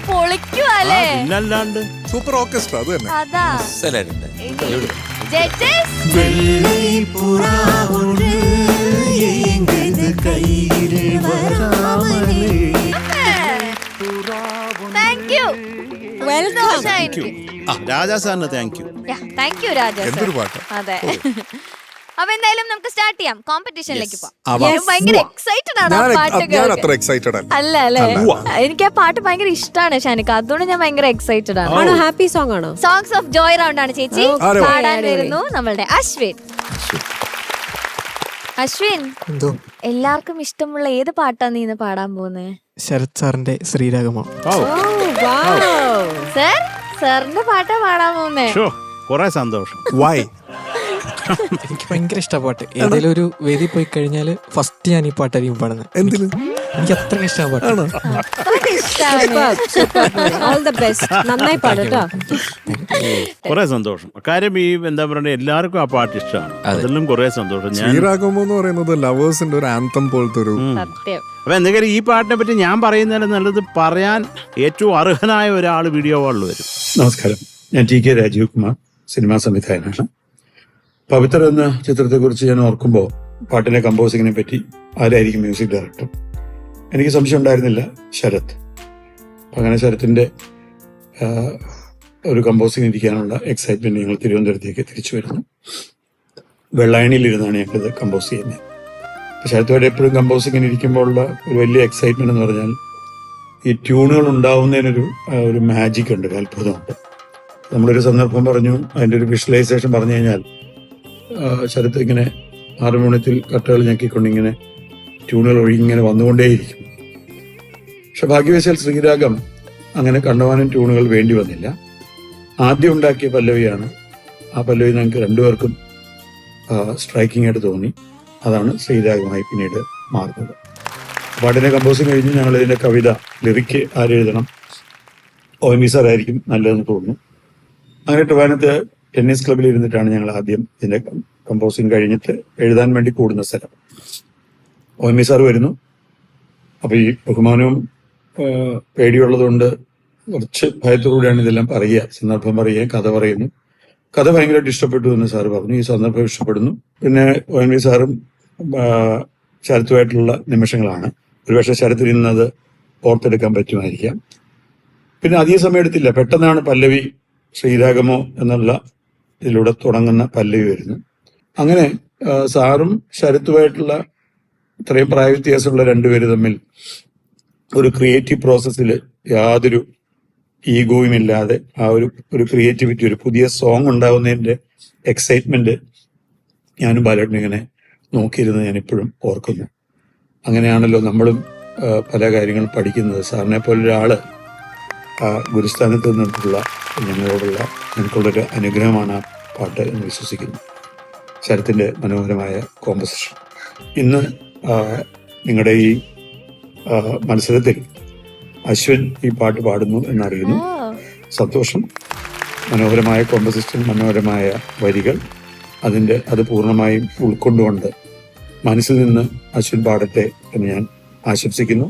പൊളിക്കുവല്ലേ? പിന്നല്ലാണ്ട് super orchestra അത് തന്നെ. അതാ രാജാ സാറിന് thank you. Thank you Raja. എന്തൊരു പാട്ട്. അതെ. അപ്പൊ എന്തായാലും നമുക്ക് സ്റ്റാർട്ട് ചെയ്യാം, കോമ്പറ്റീഷനിലേക്ക് പോവാം. ഭയങ്കര എക്സൈറ്റഡ് ആണ് ആ പാട്ട് കേൾക്കാൻ. അല്ല അല്ലേ, എനിക്ക് ആ പാട്ട് ഭയങ്കര ഇഷ്ടമാണ് ഷാനിക്ക, അതുകൊണ്ട് ഞാൻ ഭയങ്കര എക്സൈറ്റഡ് ആണ്. ഹാപ്പി സോങ് ആണോ? സോങ്സ് ഓഫ് ജോയ് റൗണ്ട് ആണ് ചേച്ചി. പാടാൻ വരുന്നു നമ്മളുടെ അശ്വിൻ. അശ്വിൻ, എല്ലാവർക്കും ഇഷ്ടമുള്ള ഏത് പാട്ടാ നീ ഇന്ന് പാടാൻ പോകുന്നേ? ശരത് സാറിന്റെ ശ്രീരാഗമോ. സാറിന്റെ പാട്ടാ പാടാൻ പോകുന്നേ? കൊറേ സന്തോഷം. വൈ? എനിക്ക് ഭയങ്കര ഇഷ്ട പാട്ട്. ഏതെങ്കിലും ഒരു വേദി പോയി കഴിഞ്ഞാല് ഫസ്റ്റ് ഞാൻ ഈ പാട്ടായിരിക്കും പാടുന്നത്. എന്തിന്? എനിക്ക് അത്ര ഇഷ്ടമാണ് പാട്ട്. നന്നായി പാടട്ടോ. കൊറേ സന്തോഷം. കാര്യം ഈ എന്താ പറയുക, എല്ലാവർക്കും ആ പാട്ട് ഇഷ്ടമാണ്. അതിലും കൊറേ സന്തോഷം. ശ്രീരാഗമോ എന്ന് പറയുന്നത് ലവേഴ്സിന്റെ ഒരു ആന്തം പോലത്തെ ഒരു. അപ്പൊ എന്തെങ്കിലും ഈ പാട്ടിനെ പറ്റി ഞാൻ പറയുന്നതിന് നല്ലത് പറയാൻ ഏറ്റവും അർഹനായ ഒരാൾ വീഡിയോ വാളിൽ വരും. നമസ്കാരം, ഞാൻ T K Rajeev Kumar, cinema സംവിധായകനാണ്. പവിത്ര എന്ന ചിത്രത്തെക്കുറിച്ച് ഞാൻ ഓർക്കുമ്പോൾ പാട്ടിന്റെ കമ്പോസിങ്ങിനെ പറ്റി ആരായിരിക്കും മ്യൂസിക് ഡയറക്ടർ എനിക്ക് സംശയം ഉണ്ടായിരുന്നില്ല, ശരത്. അങ്ങനെ ശരത്തിന്റെ ഒരു കമ്പോസിങ് ഇരിക്കാനുള്ള എക്സൈറ്റ്മെന്റ് ഞങ്ങൾ തിരുവനന്തപുരത്തേക്ക് തിരിച്ചു വരുന്നു. വെള്ളായണിയിലിരുന്നാണ് ഞങ്ങളിത് കമ്പോസ് ചെയ്യുന്നത്. ശരത്തോടെ എപ്പോഴും കമ്പോസിങ്ങിന് ഇരിക്കുമ്പോൾ ഉള്ള ഒരു വലിയ എക്സൈറ്റ്മെന്റ് എന്ന് പറഞ്ഞാൽ ഈ ട്യൂണുകൾ ഉണ്ടാവുന്നതിനൊരു ഒരു മാജിക് ഉണ്ട്, അത്ഭുതമുണ്ട്. നമ്മളൊരു സന്ദർഭം പറഞ്ഞു, അതിൻ്റെ ഒരു വിഷ്വലൈസേഷൻ പറഞ്ഞു കഴിഞ്ഞാൽ ശരത്ത് ഇങ്ങനെ ഹാർമോണിയത്തിൽ കട്ടകൾ ഞെക്കിക്കൊണ്ടിങ്ങനെ ട്യൂണുകൾ ഒഴുകി ഇങ്ങനെ വന്നുകൊണ്ടേയിരിക്കും. പക്ഷെ ഭാഗ്യവശാൽ ശ്രീരാഗം അങ്ങനെ കണ്ടവാനും ട്യൂണുകൾ വേണ്ടി വന്നില്ല. ആദ്യം ഉണ്ടാക്കിയ പല്ലവിയാണ്. ആ പല്ലവി ഞങ്ങൾക്ക് രണ്ടുപേർക്കും സ്ട്രൈക്കിംഗ് ആയിട്ട് തോന്നി. അതാണ് ശ്രീരാഗമായി പിന്നീട് മാറുന്നത്. പാട്ടിനെ കമ്പോസിങ് കഴിഞ്ഞ് ഞങ്ങൾ ഇതിന്റെ കവിത ലിറിക്ക് ആരെഴുതണം, OMV സാറായിരിക്കും നല്ലതെന്ന് തോന്നുന്നു. അങ്ങനെ ട്രിവാൻഡ്രത്ത് ടെന്നീസ് ക്ലബ്ബിൽ ഇരുന്നിട്ടാണ് ഞങ്ങൾ ആദ്യം ഇതിന്റെ കമ്പോസിങ് കഴിഞ്ഞിട്ട് എഴുതാൻ വേണ്ടി കൂടുന്ന സ്ഥലം. OMV സാർ വരുന്നു. അപ്പൊ ഈ ബഹുമാനവും പേടിയുള്ളതുകൊണ്ട് കുറച്ച് ഭയത്തോടുകൂടിയാണ് ഇതെല്ലാം പറയുക, സന്ദർഭം പറയുക, കഥ പറയുന്നു. കഥ ഭയങ്കരമായിട്ട് ഇഷ്ടപ്പെട്ടു എന്ന് സാറ് പറഞ്ഞു. ഈ സന്ദർഭം ഇഷ്ടപ്പെടുന്നു. പിന്നെ OMV സാറും ശരത്തുമായിട്ടുള്ള നിമിഷങ്ങളാണ്. ഒരുപക്ഷെ ശരത്തിൽ നിന്നത് ഓർത്തെടുക്കാൻ പറ്റുമായിരിക്കാം. പിന്നെ അധിക സമയം എടുത്തില്ല, പെട്ടെന്നാണ് പല്ലവി ശ്രീരാഗമോ എന്നുള്ള ഇതിലൂടെ തുടങ്ങുന്ന പല്ലവി വരുന്നു. അങ്ങനെ സാറും ശരത്തുമായിട്ടുള്ള ഇത്രയും പ്രായ വ്യത്യാസമുള്ള രണ്ടുപേര് തമ്മിൽ ഒരു ക്രിയേറ്റീവ് പ്രോസസ്സിൽ യാതൊരു ഈഗോയും ഇല്ലാതെ ആ ഒരു ക്രിയേറ്റിവിറ്റി, ഒരു പുതിയ സോങ് ഉണ്ടാവുന്നതിന്റെ എക്സൈറ്റ്മെന്റ് ഞാനും ബാലേട്ടനും ഇങ്ങനെ നോക്കിയിരുന്ന് ഞാൻ ഇപ്പോഴും ഓർക്കുന്നു. അങ്ങനെയാണല്ലോ നമ്മളും പല കാര്യങ്ങളും പഠിക്കുന്നത്. സാറിനെ പോലൊരാള് ഗുരുസ്ഥാനത്ത് നിന്നിട്ടുള്ള ഞങ്ങൾക്കുള്ളൊരു അനുഗ്രഹമാണ് ആ പാട്ട് എന്ന് വിശ്വസിക്കുന്നു. ശരത്തിന്റെ മനോഹരമായ കോമ്പസിഷൻ. ഇന്ന് നിങ്ങളുടെ ഈ മത്സരത്തിൽ അശ്വിൻ ഈ പാട്ട് പാടുന്നു എന്നറിയുന്നു. സന്തോഷം. മനോഹരമായ കോമ്പസിഷൻ, മനോഹരമായ വരികൾ, അത് പൂർണ്ണമായും ഉൾക്കൊണ്ടുകൊണ്ട് മനസ്സിൽ നിന്ന് അശ്വിൻ പാടട്ടെ എന്ന് ഞാൻ ആശംസിക്കുന്നു.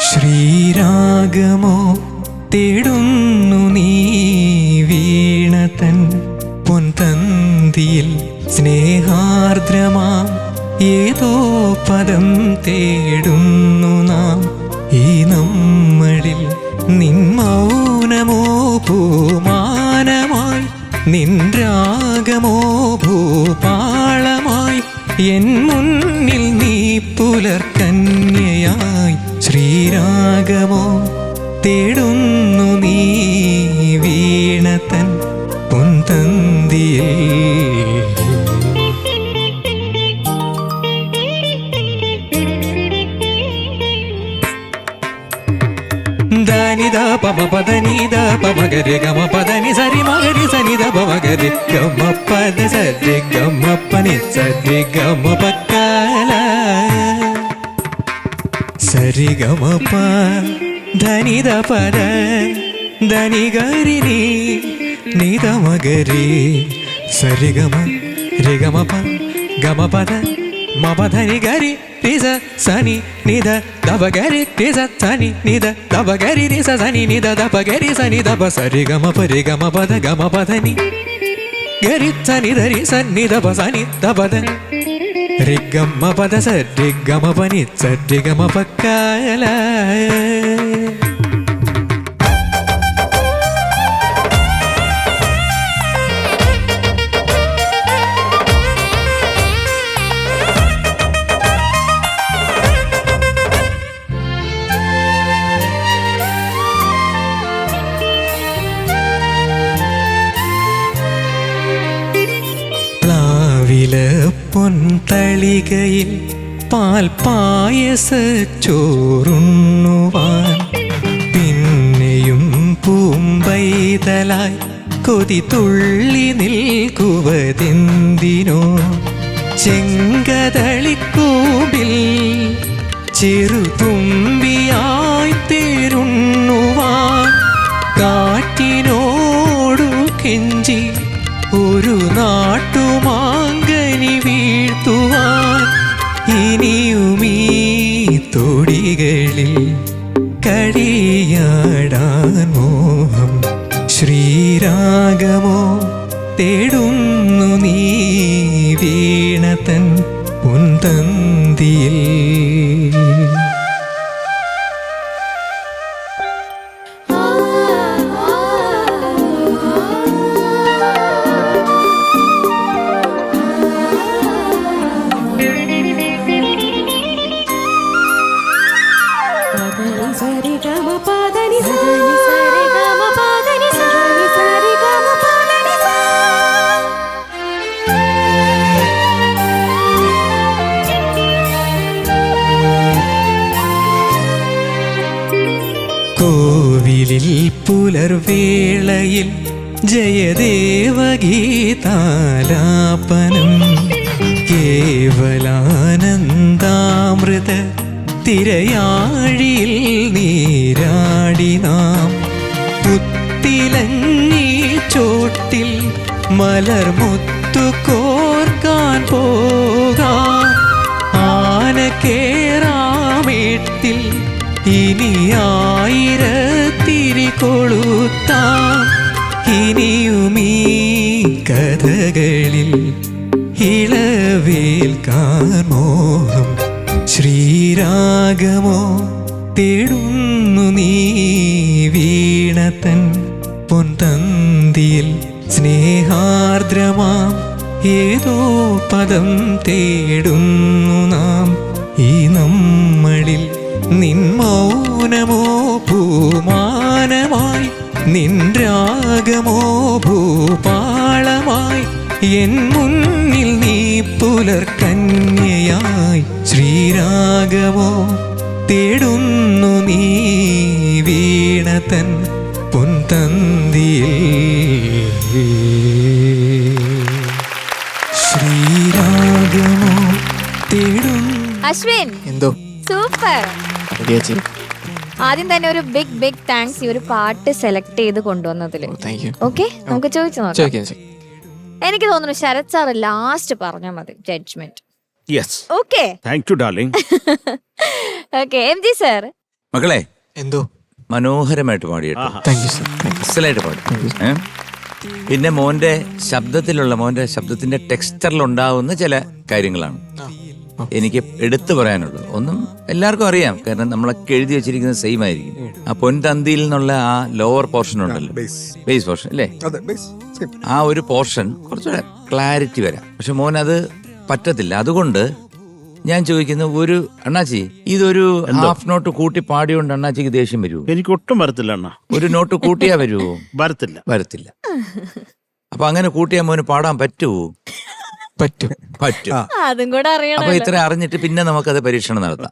ശ്രീരാഗമോ തേടുന്നു നീ വീണതൻ പൊൻതന്തിയിൽ സ്നേഹാർദ്രമാ ഏതോ പദം തേടുന്നു നാം ഈ നമ്മളിൽ. നിൻ മൗനമോ ഭൂമാനമായി, നിൻ രാഗമോ ഭൂപാളമായി, എൻ മുന്നിൽ നീ പുലർക്കന്യയായി. ശ്രീരാഗമോ തേടുന്നു നീ വീണതൻ പൊൻതന്തിയിൽ. സരി ഗമ പദനി സരി മഗരി സനി ദപ മഗരി ഗമ പദ സരി ഗമ പനി സരി ഗമ പക്കാല സരി ഗമ പ ധനി ദ പദ ധനി ഗരി നി ദ മഗരി സരി ഗമ രി ഗമ പ ഗമ പദ മപധനി ഗരി രിസ സനി നിധ ദപ ഗരി രിസ സനി നിധ ദപ ഗരി രിസ സനി നിധ ദപ ഗരി സനി ദപ സരി ഗമ പരി ഗമ പദ ഗമ പദനി ഗരി സനി ധരി സനി ദപ സനി ദപദ രി ഗമ പദ സരി ഗമ പനി സരി ഗമ പക്കാല പൊൻതളികയിൽ പാൽ പായസ ചോറുണ്ണുവാൻ പിന്നെയും പൂമ്പൈതലായി കൊതി തുള്ളി നിൽക്കുവതെന്തിനോ ചെങ്കതളിക്കൂമ്പിൽ ചെറുതുമ്പിയായി തേരുണ്ണുവാൻ കാറ്റിനോടു കെഞ്ചി ഒരു നാട്ടുമാങ്കനി വീഴ്ത്തുവാൻ ഇനിയുമീ തൊടികളിൽ കളിയാടാൻ മോഹം ശ്രീരാഗമോ തേടുന്നു നീ വീണതൻ പൊൻതന്തിയിൽ കോവിലിൽ പുലർവേളയിൽ ജയദേവഗീതാലാപനം കേവലാനന്ദാമൃത തിരയാഴിയിൽ നീരാടി നാം പുത്തിലങ്ങി ചോട്ടിൽ മലർമുത്തു കോർക്കാൻ പോകാം ആനക്കേറാമേട്ടിൽ ഇനി ആയിരത്തിരി കൊളുത്താം ഇനിയുമീ കഥകളിൽ ഇളവേൽക്കാൻ മോഹം ശ്രീരാഗമോ തേടുന്നു നീ വീണതൻ പൊൻതന്തിയിൽ സ്നേഹാർദ്രമാം ഏതോ പദം തേടുന്നു നാം ഈ നമ്മളിൽ നിൻ മൗനമോ ഭൂമാനമായി നിൻ രാഗമോ ഭൂപാളമായി എൻ മുന്നിൽ നീ പുലർക്കന്യയായി ശ്രീരാഗമോ തേടുന്നു നീ വീണതൻ പൊൻതന്തിയിൽ ശ്രീരാഗമോ തേടുന്നു. അശ്വിൻ എന്തോ സൂപ്പർ. ചേച്ചി ആദ്യം തന്നെ ഒരു ബിഗ് താങ്ക്സ് ഈ ഒരു പാട്ട് സെലക്ട് ചെയ്ത് കൊണ്ടുവന്നതില്. Thank you. ഓക്കെ, നമുക്ക് ചോദിച്ചു നോക്കാം. ചോദിക്കാം. എനിക്ക് തോന്നുന്നു ശരത് സാർ ലാസ്റ്റ് പറഞ്ഞാൽ മതി judgment. Yes, okay thank you darling. Okay, M G sir. മക്കളെ എന്തോ മനോഹരമായിട്ട് പാടിയിട്ട് താങ്ക് യു സർ. എക്സലായിട്ട് പാടി. പിന്നെ മോന്റെ ശബ്ദത്തിന്റെ ടെക്സ്ചറിലുണ്ടാവുന്ന ചില കാര്യങ്ങളാണ് എനിക്ക് എടുത്തു പറയാനുള്ളത്. ഒന്നും എല്ലാവർക്കും അറിയാം, കാരണം നമ്മളൊക്കെ എഴുതി വെച്ചിരിക്കുന്നത് സെയിം ആയിരിക്കും. ആ പൊൻതന്തിയിൽ നിന്നുള്ള ആ ലോവർ പോർഷൻ ഉണ്ടല്ലോ, ബേസ് പോർഷൻ അല്ലേ, ആ ഒരു പോർഷൻ കുറച്ചുകൂടെ ക്ലാരിറ്റി വരാം. പക്ഷെ മോൻ അത് പറ്റത്തില്ല. അതുകൊണ്ട് ഞാൻ ചോദിക്കുന്ന ഒരു അണ്ണാച്ചി, ഇതൊരു ഹാഫ് നോട്ട് കൂട്ടി പാടിയോണ്ട് അണ്ണാച്ചിക്ക് ദേഷ്യം വരുമോ? എനിക്ക് ഒട്ടും വരത്തില്ല അണ്ണാ. ഒരു നോട്ട് കൂട്ടിയാ വരുമോ? വരത്തില്ല. അപ്പൊ അങ്ങനെ കൂട്ടിയാ മോന് പാടാൻ പറ്റുമോ? പറ്റും. അതും കൂടെ അറിയണം. അപ്പൊ ഇത്ര അറിഞ്ഞിട്ട് പിന്നെ നമുക്കത് പരീക്ഷണം നടത്താം.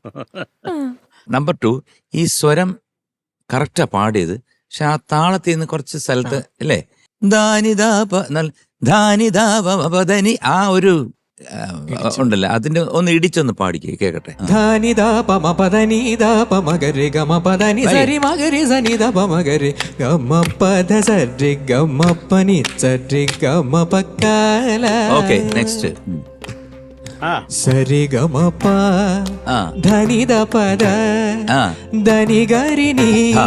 നമ്പർ 2, ഈ സ്വരം കറക്റ്റാ പാടിയത്. പക്ഷെ ആ താളത്തിൽ നിന്ന് കുറച്ച് സ്ഥലത്ത് അല്ലേ ധാനിധാനി ആ ഒരു ഉണ്ടല്ലോ, അതിന്റെ ഒന്ന് ഇടിച്ചൊന്ന് പാടിക്കേ കേക്കട്ടെ. ധാനിദാ പമ പദനി ദാ പമ ഗരി ഗമ പദനി സരി മഗരി സനി ദ പമ ഗരി ഗമ പദ സരി ഗമ പനി സരി ഗമ പക്കാല. Okay, next. സരി ഗമ പ ആ ധനി ദ പദ ആ ധനി ഗരി നീ ആ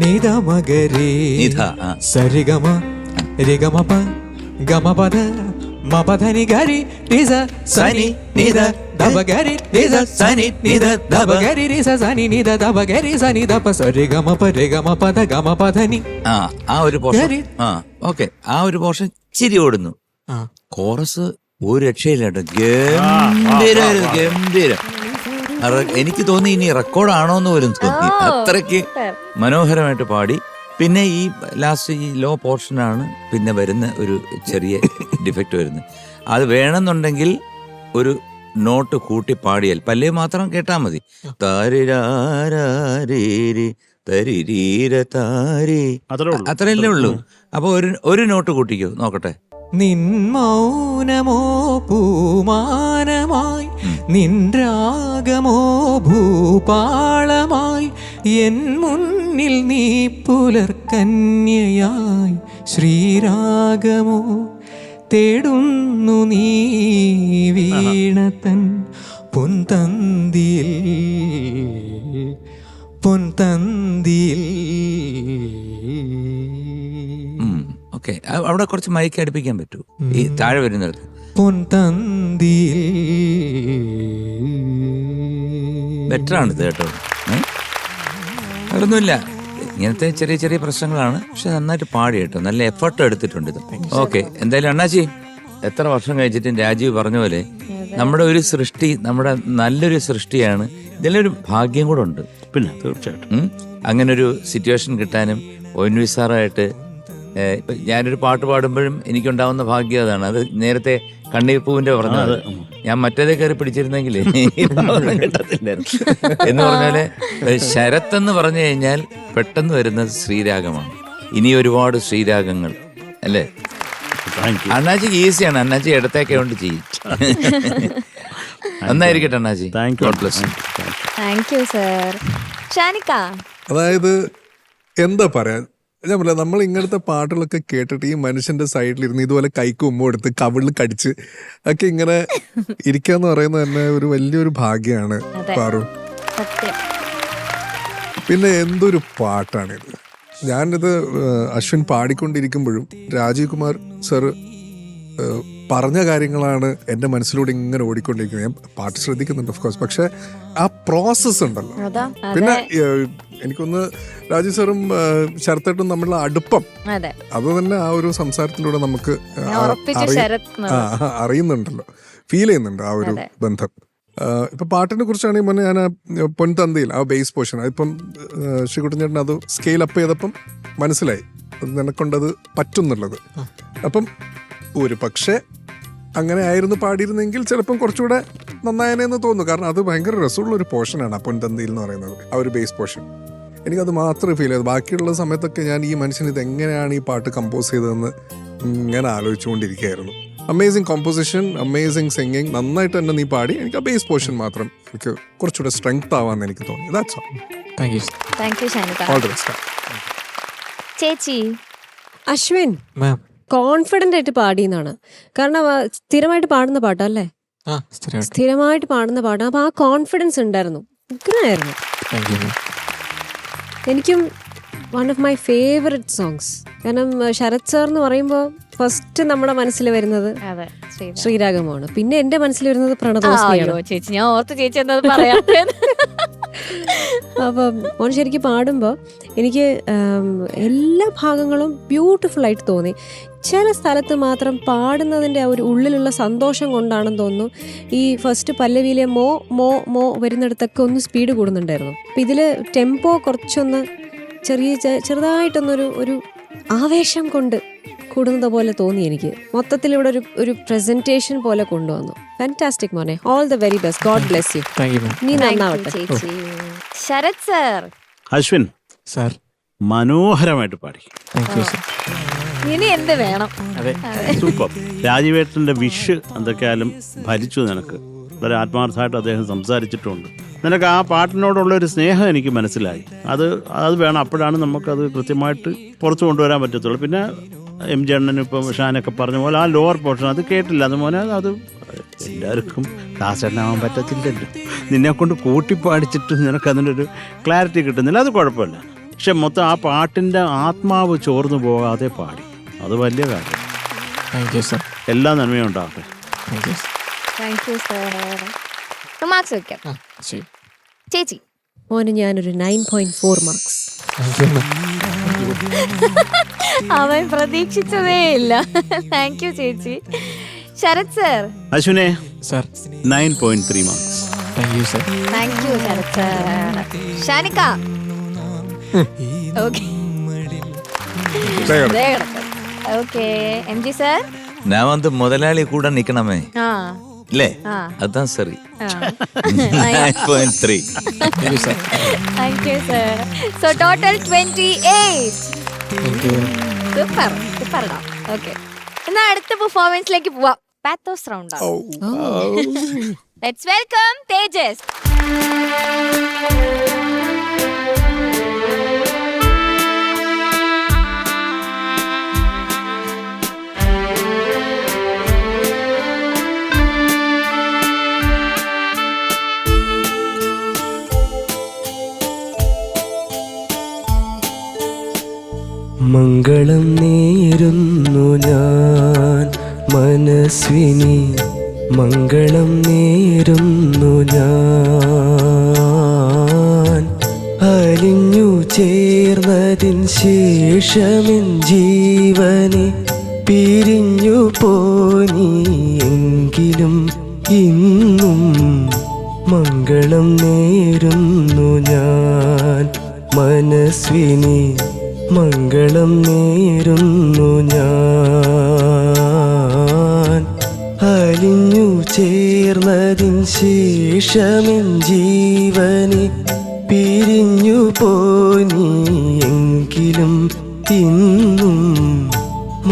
നിധ മഗരി നിധ, ആ. സരി ഗമ രി ഗമ പ ഗമ പദ മ പധനി ഗരി നിധ സനി നിധ ദബ ഗരി നിധ സനി നിധ ദബ ഗരി രി സ സനി നിധ ദബ ഗരി സനി ദപ സരി ഗമ പ രി ഗമ പദ ഗമ പധനി. ആ ഒരു പോർഷൻ. ആ ഓക്കെ, ആ ഒരു പോർഷൻ ഇച്ചിരി ഓടുന്നു. ആ കോറസ് ഒരു രക്ഷയില്ല കേട്ടോ, ഗംഭീരം ഗംഭീരം. എനിക്ക് തോന്നി ഇനി റെക്കോർഡാണോ എന്ന് പോലും തോന്നി, അത്രയ്ക്ക് മനോഹരമായിട്ട് പാടി. പിന്നെ ഈ ലാസ്റ്റ് ഈ ലോ പോർഷനാണ് പിന്നെ വരുന്ന ഒരു ചെറിയ ഡിഫക്റ്റ് വരുന്നത്. അത് വേണമെന്നുണ്ടെങ്കിൽ ഒരു നോട്ട് കൂട്ടി പാടിയാൽ പല്ലേ മാത്രം കേട്ടാൽ മതി. താരിരാരീരി തരിരീര താരി, അത്രയല്ലേ ഉള്ളൂ. അപ്പൊ ഒരു നോട്ട് കൂട്ടിക്കോ നോക്കട്ടെ. നിൻ മൗനമോ പൂമാനമായി നിൻ രാഗമോ ഭൂപാളമായി എൻ മുന്നിൽ നീ പുലർക്കന്യയായി ശ്രീരാഗമോ തേടുന്നു നീ വീണതൻ പൊൻതന്തിയിൽ ഓക്കെ, അവിടെ കുറച്ച് മയക്കി അടുപ്പിക്കാൻ പറ്റൂ ഈ താഴെ വരുന്നിടത്ത്. പൊൻതന്തിയിൽ ബെറ്റർ ആണ് ഇത് കേട്ടോ. അതൊന്നുമില്ല, ഇങ്ങനത്തെ ചെറിയ ചെറിയ പ്രശ്നങ്ങളാണ്. പക്ഷെ നന്നായിട്ട് പാടി കേട്ടോ, നല്ല എഫർട്ട് എടുത്തിട്ടുണ്ട് ഇത്. ഓക്കെ, എന്തായാലും അണ്ണാച്ചി എത്ര വർഷം കഴിച്ചിട്ടും രാജീവ് പറഞ്ഞ പോലെ നമ്മുടെ ഒരു സൃഷ്ടി, നമ്മുടെ നല്ലൊരു സൃഷ്ടിയാണ്. ഇതിലൊരു ഭാഗ്യം കൂടെ ഉണ്ട്. പിന്നെ തീർച്ചയായിട്ടും അങ്ങനൊരു സിറ്റുവേഷൻ കിട്ടാനും ONV സാറായിട്ട് ഞാനൊരു പാട്ട് പാടുമ്പോഴും എനിക്കുണ്ടാവുന്ന ഭാഗ്യം അതാണ്. അത് നേരത്തെ കണ്ണീർ പൂവിന്റെ പറഞ്ഞത്, ഞാൻ മറ്റേതേ കയറി പിടിച്ചിരുന്നെങ്കിൽ കിട്ടത്തില്ലായിരുന്നു എന്ന് പറഞ്ഞാല് ശരത്ത് എന്ന് പറഞ്ഞു കഴിഞ്ഞാൽ പെട്ടെന്ന് വരുന്നത് ശ്രീരാഗമാണ്. ഇനി ഒരുപാട് ശ്രീരാഗങ്ങൾ അല്ലേ? അണ്ണാച്ചിക്ക് ഈസിയാണ്, അണ്ണാച്ചി ഇടത്തേക്കെ കൊണ്ട് ചെയ്യും. നന്നായിരിക്കട്ടെ അണ്ണാച്ചി. Thank you sir. ഷാനിക്ക, അതായത് എന്താ പറയാ, ഞാൻ പറയാം, നമ്മൾ ഇങ്ങനത്തെ പാട്ടുകളൊക്കെ കേട്ടിട്ട് ഈ മനുഷ്യന്റെ സൈഡിലിരുന്ന് ഇതുപോലെ കൈക്ക് ഉമ്മ എടുത്ത് കവിളിൽ കടിച്ച് ഒക്കെ ഇങ്ങനെ ഇരിക്കാന്ന് പറയുന്നത് തന്നെ ഒരു വലിയൊരു ഭാഗ്യമാണ് പാറു. പിന്നെ എന്തൊരു പാട്ടാണിത്. ഞാനിത് അശ്വിൻ പാടിക്കൊണ്ടിരിക്കുമ്പോഴും രാജീവ് കുമാർ സർ പറഞ്ഞ കാര്യങ്ങളാണ് എൻ്റെ മനസ്സിലൂടെ ഇങ്ങനെ ഓടിക്കൊണ്ടിരിക്കുന്നത്. ഞാൻ പാട്ട് ശ്രദ്ധിക്കുന്നുണ്ട് ഓഫ് കോഴ്സ്, പക്ഷെ ആ പ്രോസസ്സ് ഉണ്ടല്ലോ. പിന്നെ എനിക്കൊന്ന് രാജീവ് സാറും ശരത്തേട്ടും തമ്മിലുള്ള അടുപ്പം, അത് തന്നെ ആ ഒരു സംസാരത്തിലൂടെ നമുക്ക് അറിയുന്നുണ്ടല്ലോ, ഫീൽ ചെയ്യുന്നുണ്ട് ആ ഒരു ബന്ധം. ഇപ്പൊ പാട്ടിനെ കുറിച്ചാണെങ്കിൽ മുന്നേ ഞാൻ പൊൻതന്തിയിൽ ആ ബേസ് പോർഷൻ അതിപ്പം ശ്രീകുട്ടൻ ചേട്ടൻ അത് സ്കെയിൽ അപ്പ് ചെയ്തപ്പം മനസ്സിലായി നിനക്കൊണ്ടത് പറ്റുന്നുള്ളത്. അപ്പം ഒരു പക്ഷേ അങ്ങനെ ആയിരുന്നു പാടിയിരുന്നെങ്കിൽ ചിലപ്പം കുറച്ചുകൂടെ നന്നായനെന്ന് തോന്നുന്നു. കാരണം അത് ഭയങ്കര രസമുള്ള ഒരു പോർഷനാണ് ആ പൊൻതന്തിയിൽ എന്ന് പറയുന്നത്, ആ ഒരു ബേസ് പോർഷൻ. എനിക്കത് മാത്രമേ ഫീൽ ചെയ്തു. ബാക്കിയുള്ള സമയത്തൊക്കെ ഞാൻ ഈ മനുഷ്യൻ ഇത് എങ്ങനെയാണ് ഈ പാട്ട് കമ്പോസ് ചെയ്തതെന്ന് ഇങ്ങനെ ആലോചിച്ചുകൊണ്ടിരിക്കുകയായിരുന്നു. അമേസിങ് കോമ്പോസിഷൻ, അമേസിങ് സിംഗിങ്, നന്നായിട്ട് തന്നെ നീ പാടി. എനിക്ക് ആ ബേസ് പോർഷൻ മാത്രം എനിക്ക് കുറച്ചുകൂടെ സ്ട്രെങ്ത് ആവാന്ന് എനിക്ക് തോന്നി. That's all. All the best. ചേച്ചി അശ്വിൻ മാം. കോൺഫിഡന്റ് ആയിട്ട് പാടിയെന്നാണ്. കാരണം സ്ഥിരമായിട്ട് പാടുന്ന പാട്ടല്ലേ, ആ സ്ഥിരമായിട്ട്. സ്ഥിരമായിട്ട് പാടുന്ന പാട്ടാണ്. അപ്പൊ ആ കോൺഫിഡൻസ് ഉണ്ടായിരുന്നു, ഉഗ്രനായിരുന്നു. Thank you ma'am. എനിക്കും one of my favourite songs. കാരണം ശരത് സാർ എന്ന് പറയുമ്പോൾ ഫസ്റ്റ് നമ്മുടെ മനസ്സിൽ വരുന്നത് ശ്രീരാഗമാണ്. പിന്നെ എന്റെ മനസ്സിൽ വരുന്നത് പ്രണതോസ്മിയാണ്. ചേച്ചി ഞാൻ ഓർത്ത് ചേച്ചി എന്താ പറയാ. അപ്പം ഓൻ ശരിക്കും പാടുമ്പോൾ എനിക്ക് എല്ലാ ഭാഗങ്ങളും ബ്യൂട്ടിഫുൾ ആയിട്ട് തോന്നി. ചില സ്ഥലത്ത് മാത്രം പാടുന്നതിൻ്റെ ആ ഒരു ഉള്ളിലുള്ള സന്തോഷം കൊണ്ടാണെന്ന് തോന്നുന്നു ഈ ഫസ്റ്റ് പല്ലവിയിലെ മോ മോ മോ വരുന്നിടത്തൊക്കെ ഒന്ന് സ്പീഡ് കൂടുന്നുണ്ടായിരുന്നു. അപ്പം ഇതിൽ ടെമ്പോ കുറച്ചൊന്ന് ചെറുതായിട്ടൊന്നൊരു ഒരു ആവേശം കൊണ്ട് കൂടുന്നത് പോലെ തോന്നി എനിക്ക്. മൊത്തത്തിൽ ഇവിടെ ഒരു പ്രസന്റേഷൻ പോലെ കൊണ്ടുവന്നു. ഫാന്റാസ്റ്റിക് മോനെ, all the very best. God bless you. Thank you മാം. നീ നന്നാവട്ടെ. ശരത് സർ. അശ്വിൻ സാർ. മനോഹരമായിട്ട് പാടി. Thank you sir. ഇനി എന്ത് വേണം? അതെ, സൂപ്പർ. രാജീവേട്ടൻ്റെ വിഷ് എന്തൊക്കെയാലും ഭരിച്ചു നിനക്ക്. വളരെ ആത്മാർത്ഥമായിട്ട് അദ്ദേഹം സംസാരിച്ചിട്ടുണ്ട്. നിനക്ക് ആ പാട്ടിനോടുള്ള ഒരു സ്നേഹം എനിക്ക് മനസ്സിലായി. അത് വേണം. അപ്പോഴാണ് നമുക്കത് കൃത്യമായിട്ട് പുറത്തു കൊണ്ടുവരാൻ പറ്റത്തുള്ളൂ. പിന്നെ എം ജി അണ്ണനും ഇപ്പം ഷാനൊക്കെ പറഞ്ഞ പോലെ ആ ലോവർ പോർഷൻ അത് കേട്ടില്ല. അതുപോലെ അത് എല്ലാവർക്കും ദാസനാവാൻ പറ്റത്തില്ലല്ലോ. നിന്നെ കൊണ്ട് കൂട്ടിപ്പാടിച്ചിട്ട് നിനക്ക് അതിനൊരു ക്ലാരിറ്റി കിട്ടുന്നില്ല. അത് കുഴപ്പമില്ല. പക്ഷെ മൊത്തം ആ പാട്ടിൻ്റെ ആത്മാവ് ചോർന്നു പോകാതെ പാടി. അത് വലിയ കാര്യം. Thank you sir. എല്ലാ നന്മയും ഉണ്ടാകട്ടെ. Thank you. Thank you sir. Marks വെക്കാം. ശരി ചേച്ചി. മോന് ഞാനൊരു 9.4 മാർക്സ്. താങ്ക് യു മാം. അവൻ പ്രതീക്ഷിച്ചതേ ഇല്ല. താങ്ക് യു ചേച്ചി. ശരത് സർ. അശ്വിനെ sir 9.3 marks. Thank you sir. Thank you Sarath sir. Shanika. Okay. Okay. M G sir. ഞാൻ വന്ന് മുതലാളി കൂടെ നിക്കണമേ ആ ഇല്ലേ? ആ അതാ സറി. ആ. 9.3. Thank you sir. Thank you sir. So total 28. Thank you. Super സൂപ്പർടാ. ഓക്കെ, എന്നാ അടുത്ത പെർഫോമൻസിലേക്ക് പോവാം. പാത്തോസ് റൗണ്ട് ആണ്. Let's welcome Tejas. മംഗളം നേരുന്നു ഞാൻ മനസ്വിനി, മംഗളം നേരുന്നു ഞാൻ. അലിഞ്ഞു ചേർന്നതിൻ ശേഷമെൻ ജീവനെ പിരിഞ്ഞു പോനി എങ്കിലും ഇന്നും മംഗളം നേരുന്നു ഞാൻ മനസ്വിനി, മംഗളം നേരുന്നു ഞാൻ. അലിഞ്ഞു ചേർന്നതിൻ ശേഷമെൻ ജീവനെ പിരിഞ്ഞു പോനി എങ്കിലും ഇന്നും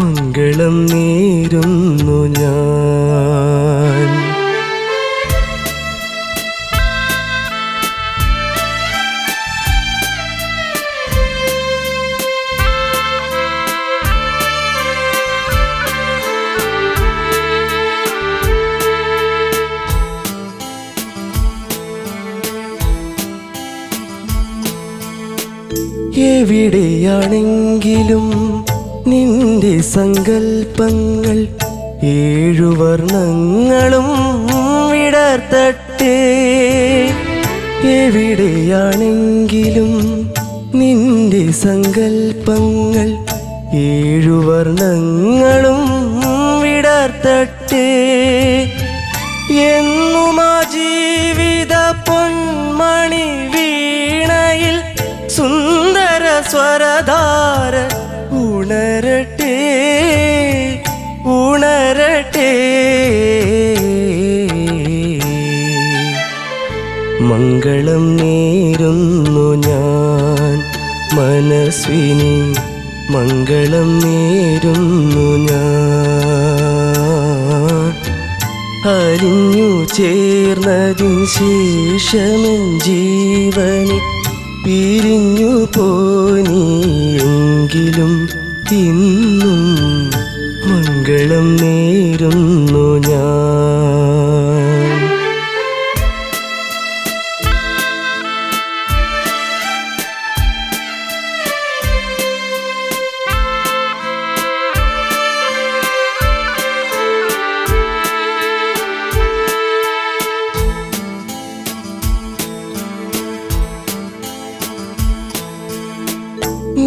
മംഗളം നേരുന്നു ഞാൻ. എവിടെയാണെങ്കിലും നിന്റെ സങ്കൽപ്പങ്ങൾ ഏഴു വർണ്ണങ്ങളും വിടർത്തട്ടെ. എവിടെയാണെങ്കിലും നിന്റെ സങ്കൽപ്പങ്ങൾ ഏഴു വർണ്ണങ്ങളും വിടർത്തട്ടെ. എന്നും ആ ജീവിത പൊന്മണി വീണയിൽ സുന്ദര സ്വരധാര ഉണരട്ടെ ഉണരട്ടെ. മംഗളം നേരുന്നു ഞാൻ മനസ്വിനി, മംഗളം നേരുന്നു ഞാൻ. അലിഞ്ഞു ചേർന്നതിൻ ശേഷമെൻ ജീവനെ പിരിഞ്ഞു പോനി എങ്കിലും ഇന്നും മംഗളം നേരുന്നു ഞാൻ.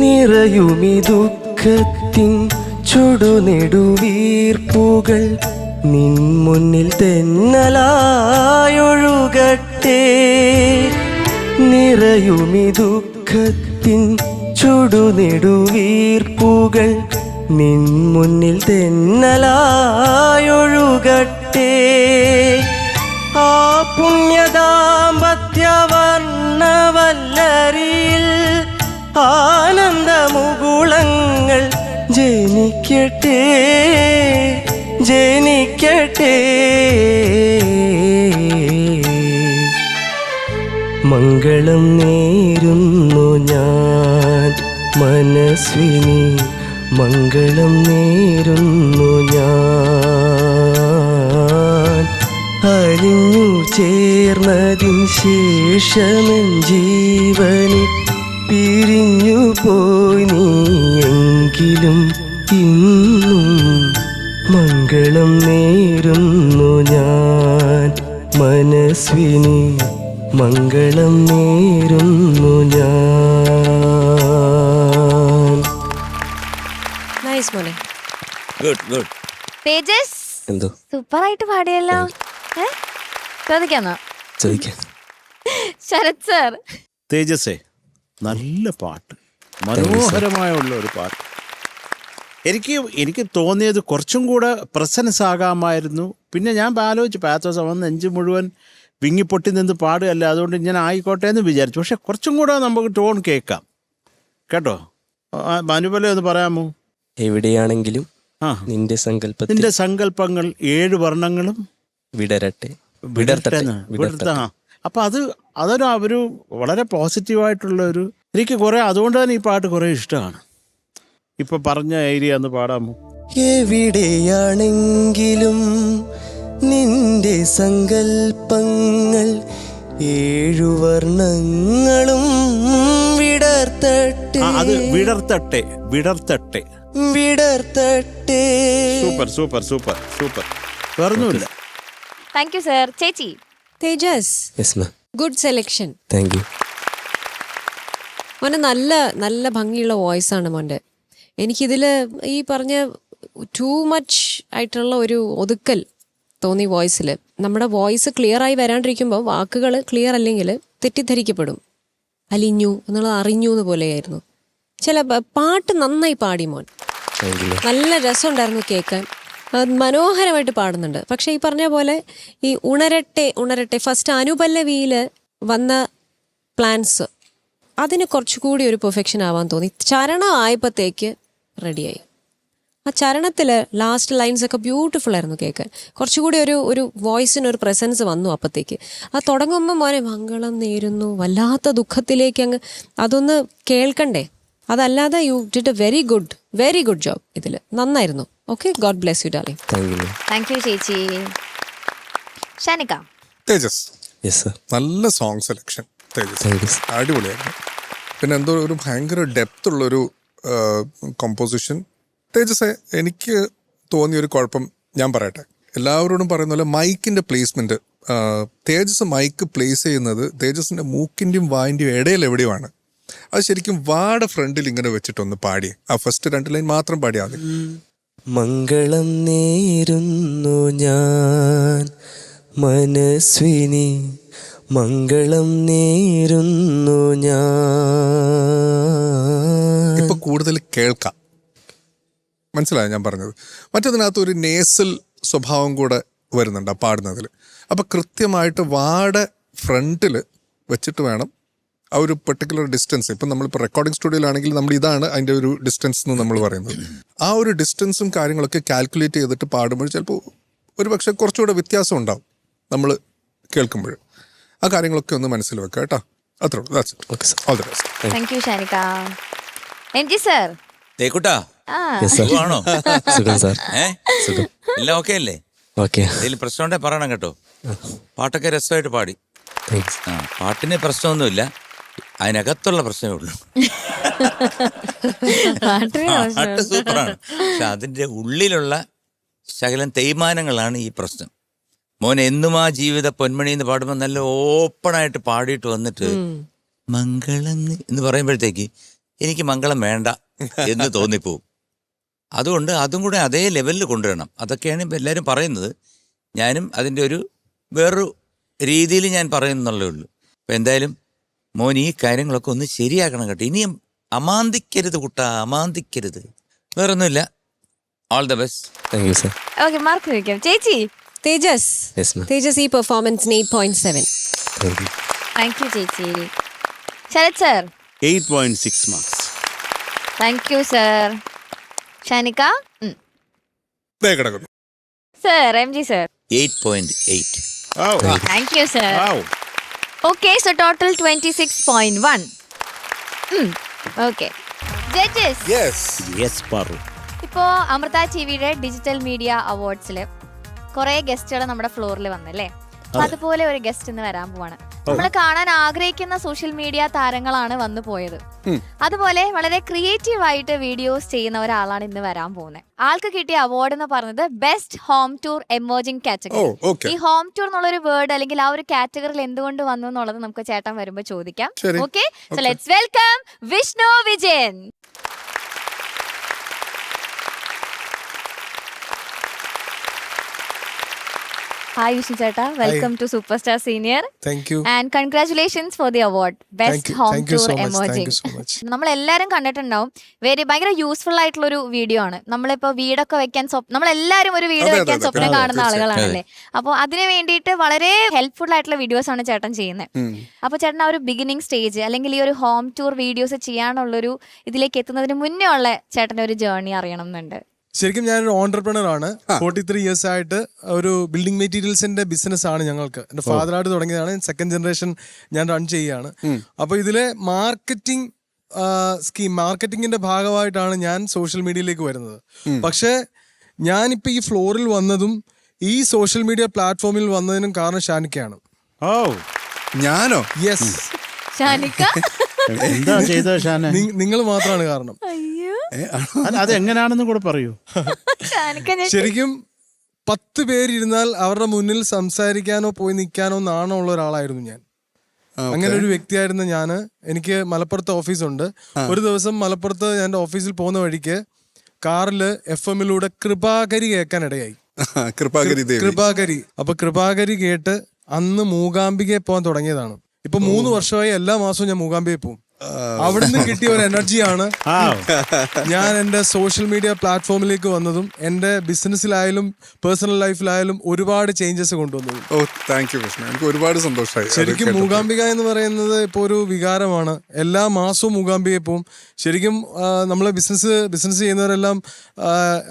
നിറയുമി ദുഃഖത്തിൻ ചുടുനെടുവീർപ്പുകൾ നിൻ മുന്നിൽ തെന്നലായൊഴുകട്ടെ. നിറയുമി ദുഃഖത്തിൻ ചുടുനെടുവീർപ്പുകൾ നിൻ മുന്നിൽ തെന്നലായൊഴുകട്ടെ. ആ പുണ്യദാമ്പത്യവർണ്ണവല്ലരിയിൽ ആനന്ദ മുകുളങ്ങൾ ജനിക്കട്ടെ ജനിക്കട്ടെ മംഗളം നേരുന്നു ഞാൻ മനസ്വിനി മംഗളം നേരുന്നു ഞാൻ അലിഞ്ഞു ചേർന്നതിൻ ശേഷമൻ ജീവനി പിരിഞ്ഞു പോയി നീയെങ്കിലും ഇന്നും മംഗളം നേരുന്നു ഞാൻ മനസ്വിനി മംഗളം നേരുന്നു ഞാൻ. നൈസ് മോനെ. Good good. തേജസ് എന്തോ സൂപ്പർ ആയിട്ട് പാടിയല്ലോ. ചോദിക്കാന്നോ? ചോദിക്കാം. ശരത് സർ. തേജസ്സേ, നല്ല പാട്ട്, മനോഹരമായുള്ള ഒരു പാട്ട്. എനിക്ക് തോന്നിയത് കുറച്ചും കൂടെ പ്രസൻസ് ആകാമായിരുന്നു. പിന്നെ ഞാൻ ആലോചിച്ചു പാത്തോസ് അവൻ നെഞ്ച് മുഴുവൻ വിങ്ങിപ്പൊട്ടി നിന്ന് പാടുകയല്ല, അതുകൊണ്ട് ഞാൻ ആയിക്കോട്ടെ എന്ന് വിചാരിച്ചു. പക്ഷെ കുറച്ചും കൂടെ നമുക്ക് ടോൺ കേൾക്കാം കേട്ടോ. അനുപല ഒന്ന് പറയാമോ? എവിടെയാണെങ്കിലും നിന്റെ സങ്കല്പങ്ങൾ 7 വർണ്ണങ്ങളും വിടരട്ടെ വിടർത്ത. അപ്പൊ അതൊരു വളരെ പോസിറ്റീവായിട്ടുള്ള ഒരു, എനിക്ക് കുറെ, അതുകൊണ്ട് തന്നെ ഈ പാട്ട് കുറെ ഇഷ്ടമാണ്. ഇപ്പൊ പറഞ്ഞ ഏരിയ ഒന്ന് പാടാമോ? എവിടെയാണെങ്കിലും നിന്റെ സങ്കൽപ്പങ്ങൾ 7 വർണ്ണങ്ങളും വിടർത്തട്ടെ. അത് വിടർത്തട്ടെ വിടർത്തട്ടെ വിടർത്തട്ടെ. Super super super super. വേറൊന്നുമില്ല. Thank you sir. ചേച്ചി. Tejas, yes ma'am. Good selection. Thank you. മോനെ നല്ല നല്ല ഭംഗിയുള്ള വോയിസ് ആണ് മോൻ്റെ. എനിക്കിതിൽ ഈ പറഞ്ഞ ടൂ മച്ച് ആയിട്ടുള്ള ഒരു ഒതുക്കൽ തോന്നി വോയിസിൽ. നമ്മുടെ വോയിസ് ക്ലിയർ ആയി വരാണ്ടിരിക്കുമ്പോൾ വാക്കുകൾ ക്ലിയർ അല്ലെങ്കിൽ തെറ്റിദ്ധരിക്കപ്പെടും. അലിഞ്ഞു എന്നുള്ളത് അറിഞ്ഞു എന്ന് പോലെയായിരുന്നു. ചില പാട്ട് നന്നായി പാടി മോൻ, നല്ല രസമുണ്ടായിരുന്നു കേൾക്കാൻ, മനോഹരമായിട്ട് പാടുന്നുണ്ട്. പക്ഷെ ഈ പറഞ്ഞ പോലെ ഈ ഉണരട്ടെ ഉണരട്ടെ ഫസ്റ്റ് അനുപല്ലവിയിൽ വന്ന പ്ലാൻസ് അതിന് കുറച്ചുകൂടി ഒരു പെർഫെക്ഷൻ ആവാൻ തോന്നി. ചരണം ആയപ്പോഴത്തേക്ക് റെഡിയായി. ആ ചരണത്തിൽ ലാസ്റ്റ് ലൈൻസ് ഒക്കെ ബ്യൂട്ടിഫുൾ ആയിരുന്നു കേൾക്കാൻ. കുറച്ചുകൂടി ഒരു വോയിസിനൊരു പ്രസൻസ് വന്നു അപ്പോഴത്തേക്ക്. അത് തുടങ്ങുമ്പോൾ മോനെ മംഗളം നേരുന്നു, വല്ലാത്ത ദുഃഖത്തിലേക്ക് അങ്ങ് അതൊന്ന് കേൾക്കണ്ടേ. അതല്ലാതെ you did A very good job. ഇതിൽ നന്നായിരുന്നു. Okay, God bless you darling. Thank you ചേച്ചി. ഷാനിക. തേജസ്, യെസ് സർ. നല്ല സോങ് സെലക്ഷൻ തേജസ്, അടിപൊളിയായിരുന്നു. പിന്നെ എന്തോ ഒരു ഭയങ്കര ഡെപ്ത് ഉള്ളൊരു കോമ്പോസിഷൻ. തേജസ്, എനിക്ക് തോന്നിയൊരു കുഴപ്പം ഞാൻ പറയട്ടെ. എല്ലാവരോടും പറയുന്ന പോലെ മൈക്കിൻ്റെ പ്ലേസ്മെൻറ്റ്, തേജസ് മൈക്ക് പ്ലേസ് ചെയ്യുന്നത് തേജസിൻ്റെ മൂക്കിൻ്റെയും വായിൻ്റെയും ഇടയിൽ എവിടെയുമാണ്. അത് ശരിക്കും വാടെ ഫ്രണ്ടിൽ ഇങ്ങനെ വെച്ചിട്ടൊന്ന് പാടിയേ. ആ ഫസ്റ്റ് 2 ലൈൻ മാത്രം പാടിയാൽ മതി. മംഗളം നേരുന്നു ഞാൻ മനസ്വിനി മംഗളം നേരുന്നു ഞാൻ. ഇപ്പൊ കൂടുതൽ കേൾക്കാം, മനസ്സിലായോ ഞാൻ പറഞ്ഞത്? മറ്റതിനകത്ത് ഒരു നേസൽ സ്വഭാവം കൂടെ വരുന്നുണ്ട് ആ പാടുന്നതിൽ. അപ്പം കൃത്യമായിട്ട് വാടെ ഫ്രണ്ടിൽ വെച്ചിട്ട് വേണം ആ ഒരു പെർട്ടിക്കുലർ ഡിസ്റ്റൻസ്. ഇപ്പം നമ്മളിപ്പോൾ റെക്കോർഡിംഗ് സ്റ്റുഡിയോയിലാണെങ്കിൽ നമ്മൾ ഇതാണ് അതിൻ്റെ ഒരു ഡിസ്റ്റൻസ് എന്ന് നമ്മൾ പറയുന്നത്. ആ ഒരു ഡിസ്റ്റൻസും കാര്യങ്ങളൊക്കെ കാൽക്കുലേറ്റ് ചെയ്തിട്ട് പാടുമ്പോൾ ചിലപ്പോൾ ഒരു പക്ഷേ കുറച്ചുകൂടെ വ്യത്യാസം ഉണ്ടാവും നമ്മൾ കേൾക്കുമ്പോൾ. ആ കാര്യങ്ങളൊക്കെ ഒന്ന് മനസ്സിൽ വെക്കാം കേട്ടോ. അത്രേ ഉള്ളൂ. All the best. Thank you Shanika. MG sir. തേക്കുട്ടാ ആണോ? സുഖം സാർ. സുഖം. എല്ലാം ഓക്കെ അല്ലേ? ഓക്കെ. എന്തെങ്കിലും പ്രശ്നമുണ്ടെ പറയണം കേട്ടോ. പാട്ടൊക്കെ രസമായിട്ട് പാടി. പാട്ടിന് പ്രശ്നമൊന്നുമില്ല, അതിനകത്തുള്ള പ്രശ്നമേ ഉള്ളൂ. പാട്ട് സൂപ്പറാണ്, പക്ഷെ അതിൻ്റെ ഉള്ളിലുള്ള ശകലം തേയ്മാനങ്ങളാണ് ഈ പ്രശ്നം. മോൻ എന്നും ആ ജീവിത പൊന്മണി എന്ന് പാടുമ്പോൾ നല്ല ഓപ്പണായിട്ട് പാടിയിട്ട് വന്നിട്ട് മംഗളം എന്ന് പറയുമ്പോഴത്തേക്ക് എനിക്ക് മംഗളം വേണ്ട എന്ന് തോന്നിപ്പോവും. അതുകൊണ്ട് അതും കൂടെ അതേ ലെവലിൽ കൊണ്ടുവരണം. അതൊക്കെയാണ് ഇപ്പം എല്ലാവരും പറയുന്നത്. ഞാനും അതിൻ്റെ ഒരു വേറൊരു രീതിയിൽ ഞാൻ പറയുന്നുള്ളേ ഉള്ളൂ. അപ്പം എന്തായാലും മോൻ ഈ കാര്യങ്ങളൊക്കെ ഒന്ന് ശരിയാക്കണം കേട്ടോ. ഇനിയും അമാന്തിക്കരുത് കുട്ടാ, അമാന്തിക്കരുത്. വേറൊന്നുമില്ല. All the best. Thank you sir. Okay, mark വയ്ക്കാം. ചേച്ചി. തേജസ്. തേജസ് ഈ പെർഫോമൻസിന് 8.7. താങ്ക് യു ചേച്ചി. Sarath sir. 8.6 marks. Thank you sir. Shanika ദേ കിടക്കുന്നു. Sir, M G sir. 8.8. Thank you sir. Okay, so total 26.1. Okay, judges. ഇപ്പോ അമൃത ടിവിയുടെ ഡിജിറ്റൽ മീഡിയ അവാർഡ്സിൽ കുറെ ഗസ്റ്റുകൾ നമ്മുടെ ഫ്ലോറിൽ വന്നല്ലേ. അതുപോലെ ഒരു ഗസ്റ്റ് ഇന്ന് വരാൻ പോവാണ്. നമ്മൾ കാണാൻ ആഗ്രഹിക്കുന്ന സോഷ്യൽ മീഡിയ താരങ്ങളാണ് വന്നു പോയത്. അതുപോലെ വളരെ ക്രിയേറ്റീവ് ആയിട്ട് വീഡിയോസ് ചെയ്യുന്ന ഒരാളാണ് ഇന്ന് വരാൻ പോകുന്നത്. ആൾക്ക് കിട്ടിയ അവാർഡ് എന്ന് പറയുന്നത് best home tour emerging category. ഈ ഹോം ടൂർ എന്നുള്ളൊരു വേർഡ് അല്ലെങ്കിൽ ആ ഒരു കാറ്റഗറിയിൽ എന്തുകൊണ്ട് വന്നു എന്നുള്ളത് നമുക്ക് ചേട്ടൻ വരുമ്പോ ചോദിക്കാം. Okay, so let's welcome Vishnu Vijayan. Hi Vishnu Cheta, welcome to Superstar Senior. Thank you. And congratulations for the award, Best Home Tour Emerging. നമ്മൾ എല്ലാവരും കണ്ടിട്ടുണ്ടാവും. ഭയങ്കര യൂസ്ഫുൾ ആയിട്ടുള്ള ഒരു വീഡിയോ ആണ്. നമ്മളിപ്പോ വീടൊക്കെ വെക്കാൻ നമ്മളെല്ലാവരും ഒരു വീട് വെക്കാൻ സ്വപ്നം കാണുന്ന ആളുകളാണല്ലേ. അപ്പോൾ അതിന് വേണ്ടിയിട്ട് വളരെ ഹെൽപ്ഫുൾ ആയിട്ടുള്ള വീഡിയോസ് ആണ് ചേട്ടൻ ചെയ്യുന്നത്. അപ്പോൾ ചേട്ടൻ ആ ഒരു ബിഗിനിങ് സ്റ്റേജ് അല്ലെങ്കിൽ ഈ ഒരു ഹോം ടൂർ വീഡിയോസ് ചെയ്യാനുള്ളൊരു ഇതിലേക്ക് എത്തുന്നതിന് മുന്നേ ഉള്ള ചേട്ടൻ്റെ ഒരു ജേർണി അറിയണം എന്നുണ്ട്. ശരിക്കും ഞാനൊരു ഓൺടർപ്രണർ ആണ്. 43 ഇയേഴ്സ് ആയിട്ട് ഒരു ബിൽഡിംഗ് മെറ്റീരിയൽസിന്റെ ബിസിനസ് ആണ് ഞങ്ങൾക്ക്. എന്റെ ഫാദറായിട്ട് തുടങ്ങിയതാണ്. സെക്കൻഡ് ജനറേഷൻ ഞാൻ റൺ ചെയ്യുകയാണ്. അപ്പൊ ഇതിലെ മാർക്കറ്റിംഗിന്റെ ഭാഗമായിട്ടാണ് ഞാൻ സോഷ്യൽ മീഡിയയിലേക്ക് വരുന്നത്. പക്ഷെ ഞാനിപ്പോ ഈ ഫ്ലോറിൽ വന്നതും ഈ സോഷ്യൽ മീഡിയ പ്ലാറ്റ്ഫോമിൽ വന്നതിനും കാരണം ഷാനിക്കയാണ്. ഞാനോ? യെസ്, നിങ്ങൾ മാത്രമാണ് കാരണം. അതെങ്ങനെയാണെന്ന് കൂടെ പറയൂ. ശരിക്കും 10 പേരിരുന്നാൽ അവരുടെ മുന്നിൽ സംസാരിക്കാനോ പോയി നിൽക്കാനോ നാണോ ഉള്ള ഒരാളായിരുന്നു ഞാൻ. അങ്ങനെ ഒരു വ്യക്തിയായിരുന്നു ഞാന്. എനിക്ക് മലപ്പുറത്ത് ഓഫീസുണ്ട്. ഒരു ദിവസം മലപ്പുറത്ത് ഞാൻ ഓഫീസിൽ പോകുന്ന വഴിക്ക് കാറില് FM-ലൂടെ കൃപാകരി കേൾക്കാൻ ഇടയായി. കൃപാകരി. അപ്പൊ കൃപാകരി കേട്ട് അന്ന് മൂകാംബികയെ പോകാൻ തുടങ്ങിയതാണ്. ഇപ്പൊ 3 വർഷമായി എല്ലാ മാസവും ഞാൻ മൂകാംബികയെ പോകും. അവിടുന്ന് കിട്ടിയ ഒരു എനർജിയാണ് ഞാൻ എന്റെ സോഷ്യൽ മീഡിയ പ്ലാറ്റ്ഫോമിലേക്ക് വന്നതും എന്റെ ബിസിനസ്സിലായാലും പേഴ്സണൽ ലൈഫിലായാലും ഒരുപാട് ചേഞ്ചസ് കൊണ്ടുവന്നതും. എനിക്ക് ഒരുപാട് സന്തോഷമായി. ശരിക്കും മൂകാംബിക എന്ന് പറയുന്നത് ഇപ്പൊ ഒരു വികാരമാണ്. എല്ലാ മാസവും മൂകാംബികയെ പോവും. ശരിക്കും നമ്മളെ ബിസിനസ് ചെയ്യുന്നവരെല്ലാം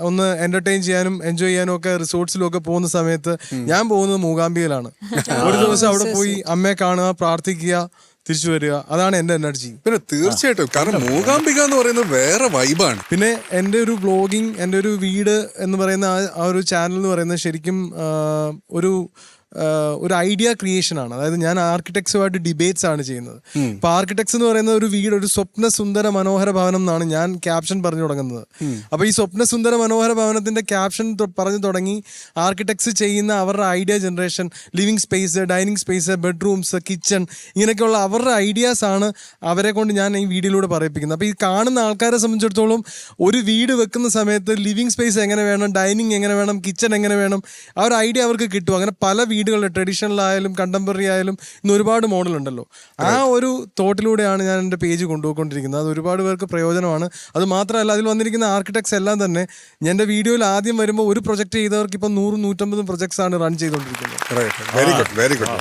ഒന്ന് എന്റർടൈൻ ചെയ്യാനും എൻജോയ് ചെയ്യാനും ഒക്കെ റിസോർട്ട്സിലും ഒക്കെ പോകുന്ന സമയത്ത് ഞാൻ പോകുന്നത് മൂകാംബികയിലാണ്. ഒരു ദിവസം അവിടെ പോയി അമ്മയെ കാണുക, പ്രാർത്ഥിക്കുക, തിരിച്ചു വരിക. അതാണ് എന്റെ എനർജി. പിന്നെ തീർച്ചയായിട്ടും, കാരണം മൂകാംബിക എന്ന് പറയുന്നത് വേറെ വൈബാണ്. പിന്നെ എന്റെ ഒരു വ്ലോഗിങ്, എന്റെ ഒരു വീട് എന്ന് പറയുന്ന ആ ഒരു ചാനൽ എന്ന് പറയുന്നത് ശരിക്കും ഒരു ഐഡിയ ക്രിയേഷൻ ആണ്. അതായത് ഞാൻ ആർക്കിടെക്ട്സുമായിട്ട് ഡിബേറ്റ്സ് ആണ് ചെയ്യുന്നത്. ഇപ്പൊ ആർക്കിടെക്ട്സ് എന്ന് പറയുന്ന ഒരു വീട്, ഒരു സ്വപ്ന സുന്ദര മനോഹര ഭവനം എന്നാണ് ഞാൻ ക്യാപ്ഷൻ പറഞ്ഞു തുടങ്ങുന്നത്. അപ്പൊ ഈ സ്വപ്ന സുന്ദര മനോഹര ഭവനത്തിന്റെ ക്യാപ്ഷൻ പറഞ്ഞു തുടങ്ങി ആർക്കിടെക്ട്സ് ചെയ്യുന്ന അവരുടെ idea generation, living space, dining space, bedrooms, kitchen, ഇങ്ങനെയൊക്കെയുള്ള അവരുടെ ഐഡിയാസ് ആണ് അവരെ കൊണ്ട് ഞാൻ ഈ വീഡിയോയിലൂടെ പറയിപ്പിക്കുന്നത്. അപ്പൊ ഈ കാണുന്ന ആൾക്കാരെ സംബന്ധിച്ചിടത്തോളം ഒരു വീട് വെക്കുന്ന സമയത്ത് ലിവിങ് സ്പേസ് എങ്ങനെ വേണം, ഡൈനിങ് എങ്ങനെ വേണം, കിച്ചൺ എങ്ങനെ വേണം, ആ ഒരു ഐഡിയ അവർക്ക് കിട്ടും. അങ്ങനെ പല വീടുകളുടെ ട്രഡീഷണൽ ആയാലും കണ്ടംപററി ആയാലും ഇന്ന് ഒരുപാട് മോഡൽ ഉണ്ടല്ലോ. ആ ഒരു തോട്ടിലൂടെയാണ് ഞാൻ എൻ്റെ പേജ് കൊണ്ടുപോയിക്കൊണ്ടിരിക്കുന്നത്. അത് ഒരുപാട് പേർക്ക് പ്രയോജനമാണ്. അത് മാത്രമല്ല, അതിൽ വന്നിരിക്കുന്ന ആർക്കിടെക്ട്സ് എല്ലാം തന്നെ എൻ്റെ വീഡിയോയിൽ ആദ്യം വരുമ്പോൾ ഒരു പ്രൊജക്ട് ചെയ്തവർക്ക് ഇപ്പം 100-150 പ്രൊജക്ട്സ് ആണ് റൺ ചെയ്തുകൊണ്ടിരിക്കുന്നത്.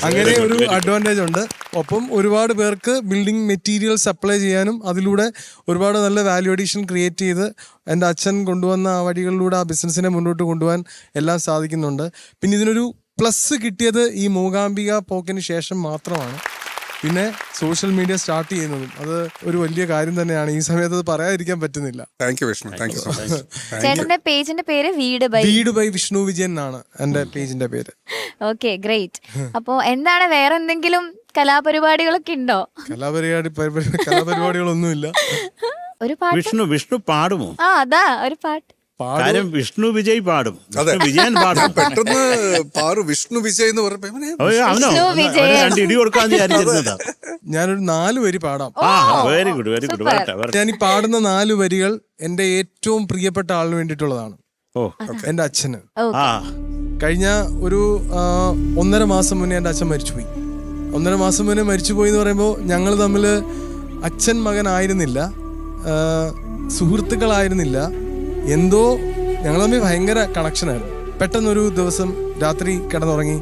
അങ്ങനെ ഒരു അഡ്വാൻറ്റേജ് ഉണ്ട്. ഒപ്പം ഒരുപാട് പേർക്ക് ബിൽഡിംഗ് മെറ്റീരിയൽ സപ്ലൈ ചെയ്യാനും അതിലൂടെ ഒരുപാട് നല്ല വാല്യൂ അഡീഷൻ ക്രിയേറ്റ് ചെയ്ത് എൻ്റെ അച്ഛൻ കൊണ്ടുവന്ന ആ വഴികളിലൂടെ ആ ബിസിനസ്സിനെ മുന്നോട്ട് കൊണ്ടുപോകാൻ എല്ലാം സാധിക്കുന്നുണ്ട്. പിന്നെ ഇതിനൊരു പ്ലസ് കിട്ടിയത് ഈ മൂകാംബിക പോക്കിന് ശേഷം മാത്രമാണ്. പിന്നെ സോഷ്യൽ മീഡിയ സ്റ്റാർട്ട് ചെയ്യുന്നതും അത് ഒരു വലിയ കാര്യം തന്നെയാണ്. ഈ സമയത്ത് അത് പറയാതിരിക്കാൻ പറ്റുന്നില്ല. ചേട്ടന്റെ പേജിന്റെ പേര് വീട് ബൈ വിഷ്ണു വിജയൻ എന്നാണ് എന്റെ പേജിന്റെ പേര്. Okay, great. അപ്പോ എന്താണ്, വേറെ എന്തെങ്കിലും കലാപരിപാടികളൊക്കെ ഉണ്ടോ? കലാപരിപാടികളൊന്നുമില്ല. ഒരു പാട്ട് വിഷ്ണു പാടുമോ? അതാ ഒരു പാട്ട്. കാര്യം വിഷ്ണു വിജയ് പാടും, വിജയൻ പാടും. പെട്ടെന്ന് വിഷ്ണു വിജയ് എന്ന് പറഞ്ഞപ്പോ രണ്ട് ഇടി കൊടുക്കാൻ വിചാരിച്ചിരുന്നതാ. ഞാനൊരു 4 വരി പാടാം. Very good, very good. ഞാൻ ഈ പാടുന്ന 4 വരികൾ എന്റെ ഏറ്റവും പ്രിയപ്പെട്ട ആളിന് വേണ്ടിയിട്ടുള്ളതാണ്. എന്റെ അച്ഛന്. കഴിഞ്ഞ ഒരു 1.5 മാസം മുന്നേ എന്റെ അച്ഛൻ മരിച്ചുപോയി. 1.5 മാസം മുന്നേ മരിച്ചുപോയി എന്ന് പറയുമ്പോൾ ഞങ്ങൾ തമ്മിൽ അച്ഛൻ മകനായിരുന്നില്ല, സുഹൃത്തുക്കളായിരുന്നില്ല. എന്തോ ഞങ്ങൾ തമ്മിൽ ഭയങ്കര കണക്ഷനായിരുന്നു. പെട്ടെന്നൊരു ദിവസം രാത്രി കിടന്നുറങ്ങി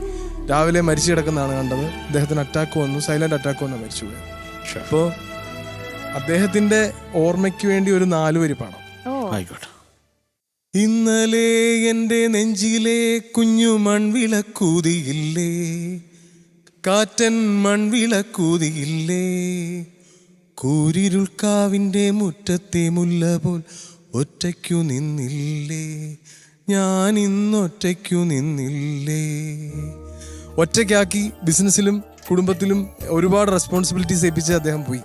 രാവിലെ മരിച്ചു കിടക്കുന്നതാണ് കണ്ടത്. അദ്ദേഹത്തിന് അറ്റാക്ക് വന്നു, സൈലന്റ് അറ്റാക്ക് വന്ന് മരിച്ചുപോയി. അപ്പോൾ അദ്ദേഹത്തിന്റെ ഓർമ്മയ്ക്ക് വേണ്ടി ഒരു 4 വരി പാടാം. ആയിക്കോട്ടെ. ഇന്നലെ എൻ്റെ നെഞ്ചിലെ കുഞ്ഞു മൺവിളക്കൂതിയില്ലേ, കാറ്റൻ മൺവിളക്കൂതിയില്ലേ, കൂരിരുൾക്കാവിൻ്റെ മുറ്റത്തെ മുല്ല പോൽ ഒറ്റയ്ക്കു നിന്നില്ലേ, ഞാൻ ഇന്നൊറ്റയ്ക്കു നിന്നില്ലേ. ഒറ്റയ്ക്കാക്കി ബിസിനസ്സിലും കുടുംബത്തിലും ഒരുപാട് റെസ്പോൺസിബിലിറ്റീസ് ഏൽപ്പിച്ച് അദ്ദേഹം പോയി.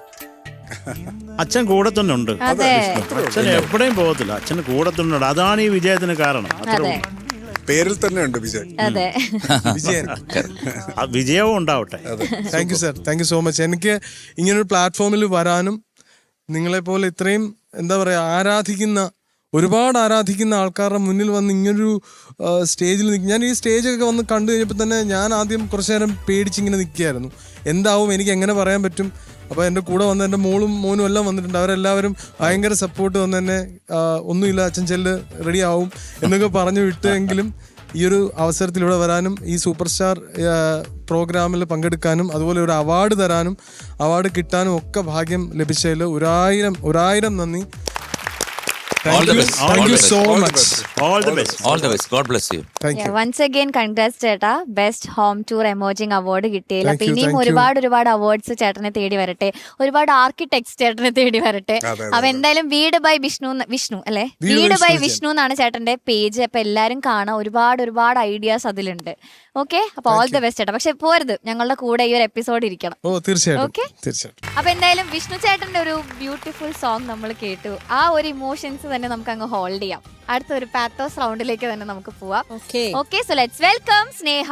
അച്ഛൻ കൂടെ തന്നെ ഉണ്ട്. അച്ഛൻ എവിടെയും പോകത്തില്ല, അച്ഛന് കൂടെ തന്നെ ഉണ്ട്. അതാണ് ഈ വിജയത്തിന് കാരണം. പേരിൽ തന്നെ ഉണ്ട് വിജയ്. വിജയൻ. വിജയവും ഉണ്ടാവട്ടെ. Thank you sir, thank you so much. എനിക്ക് ഇങ്ങനൊരു പ്ലാറ്റ്ഫോമിൽ വരാനും നിങ്ങളെപ്പോലെ ഇത്രയും എന്താ പറയുക ഒരുപാട് ആരാധിക്കുന്ന ആൾക്കാരുടെ മുന്നിൽ വന്ന് ഇങ്ങനൊരു സ്റ്റേജിൽ ഞാൻ ഈ സ്റ്റേജൊക്കെ വന്ന് കണ്ടു കഴിഞ്ഞപ്പോൾ തന്നെ ഞാൻ ആദ്യം കുറച്ചു നേരം പേടിച്ചിങ്ങനെ നിൽക്കുകയായിരുന്നു. എന്താവും, എനിക്ക് എങ്ങനെ പറയാൻ പറ്റും. അപ്പോൾ എൻ്റെ കൂടെ വന്ന എൻ്റെ മോനും എല്ലാം വന്നിട്ടുണ്ട്. അവരെല്ലാവരും ഭയങ്കര സപ്പോർട്ട് വന്ന് തന്നെ ഒന്നുമില്ല അച്ഛൻ ചെല്ല് റെഡി ആവും എന്നൊക്കെ പറഞ്ഞു വിട്ടെങ്കിലും ഈ ഒരു അവസരത്തിൽ ഇവിടെ വരാനും ഈ സൂപ്പർ സ്റ്റാർ പ്രോഗ്രാമിൽ പങ്കെടുക്കാനും അതുപോലെ ഒരു അവാർഡ് തരാനും അവാർഡ് കിട്ടാനും ഒക്കെ ഭാഗ്യം ലഭിച്ചതിൽ ഒരായിരം നന്ദി. All the best. Thank you so much. All the best. All the best. God bless you. Thank you. Once again congrats ചേട്ടാ, ബെസ്റ്റ് ഹോം ടൂർ എമോജിങ് അവാർഡ് കിട്ടിയില്ല. Thank you, ഇനിയും thank you. ഒരുപാട് അവാർഡ്സ് ചേട്ടനെ തേടി വരട്ടെ, ഒരുപാട് ആർക്കിടെക്ട്സ് ചേട്ടനെ തേടി വരട്ടെ. അപ്പൊ എന്തായാലും വീട് ബൈ വിഷ്ണു അല്ലെ, വീട് ബൈ വിഷ്ണു എന്നാണ് ചേട്ടന്റെ പേജ്. അപ്പൊ എല്ലാരും കാണാം, ഒരുപാട് ഐഡിയാസ് അതിലുണ്ട്. ഓക്കെ, അപ്പൊ ഓൾ ദ ബെസ്റ്റ് ചേട്ടാ. പക്ഷെ പോരുത്, ഞങ്ങളുടെ കൂടെ ഈ ഒരു എപ്പിസോഡ് ഇരിക്കണം. ഓ തീർച്ചയായിട്ടും. ഓക്കെ, തീർച്ചയായിട്ടും. അപ്പൊ എന്തായാലും വിഷ്ണു ചേട്ടന്റെ ഒരു ബ്യൂട്ടിഫുൾ സോങ് നമ്മൾ കേട്ടു. ആ ഒരു ഇമോഷൻസ് തന്നെ നമുക്ക് അങ്ങ് ഹോൾഡ് ചെയ്യാം. അടുത്ത ഒരു പാത്തോസ് റൗണ്ടിലേക്ക് തന്നെ നമുക്ക് പോവാം. ഓക്കെ, സോ ലെറ്റ്സ് വെൽക്കം സ്നേഹ.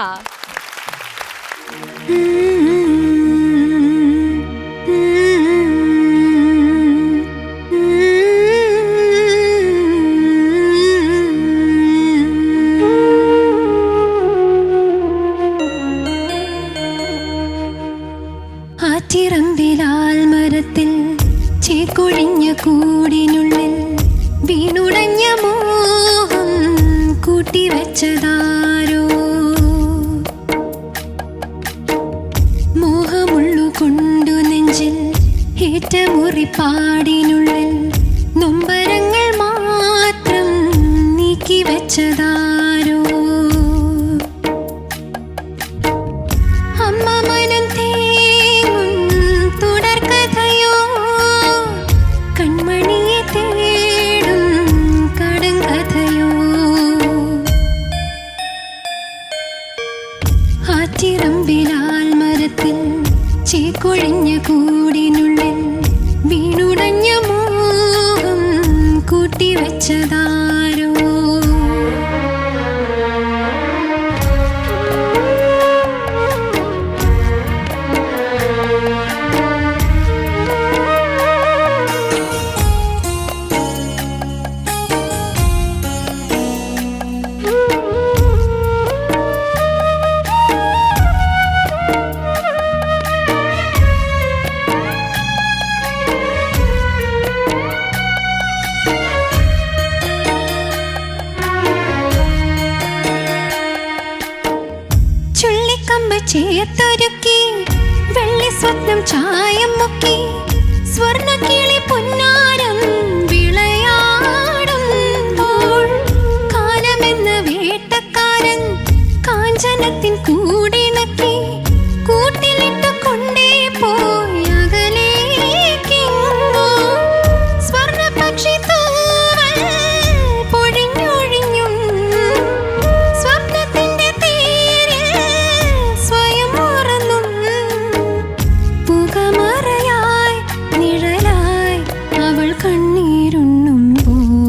ആറ്റിറമ്പിലാൽ മരത്തിൽ ചേക്കൊഴിഞ്ഞ കൂടിനുള്ളിൽ വീണുടഞ്ഞ മോഹം കൂട്ടിവെച്ചതാരോ, മോഹമുള്ളു കൊണ്ടു നെഞ്ചിൽ ഏറ്റമുറിപ്പാടിനുള്ളിൽ നൊമ്പരങ്ങൾ മാത്രം നീക്കിവെച്ചതാരോ, അമ്മ മനം തേങ്ങും തുടർക്കഥയോ, കൺമണിയെ തേടും കടങ്കഥയോ, ആറ്റിറമ്പിലാൽ മരത്തിൽ ചേക്കൊഴിഞ്ഞ കൂടിനുള്ളിൽ വീണുടഞ്ഞ മോഹം കൂട്ടിവെച്ചതാരോ. ചേത്തൊരുക്കി വെള്ളി സ്വപ്നം ചായം മുക്കി സ്വർണ്ണക്കിളി പൊന്നാരം വിളയാടുമ്പോൾ കാലമെന്ന വേട്ടക്കാരൻ കാഞ്ചനത്തിൻ കൂടിണക്കി കൂട്ടിലിട്ട് കൊണ്ടേ പോയി അകലേക്കെങ്ങോ. സ്വർണ്ണപക്ഷി തൂവൽ പൊഴിഞ്ഞൊഴിഞ്ഞും സ്വപ്നത്തിന്റെ തീരിൽ സ്വയം ഉറന്നും പുകമറയായി നിഴലായി അവൾ കണ്ണീരുണ്ണുമ്പോൾ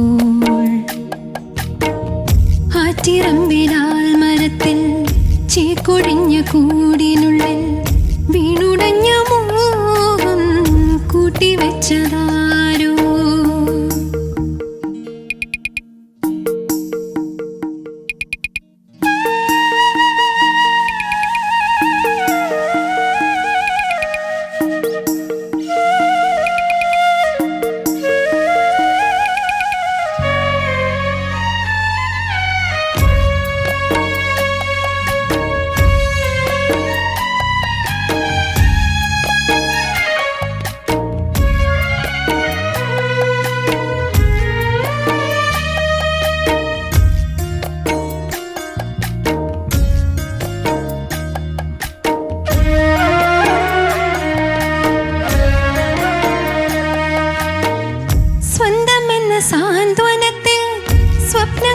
ആറ്റിറമ്പിലാൽ മരത്തിൽ ചേക്കൊഴിഞ്ഞ കൂടിനുള്ളിൽ വീണുടഞ്ഞ മോഹം കൂട്ടിവെച്ചതാരോ.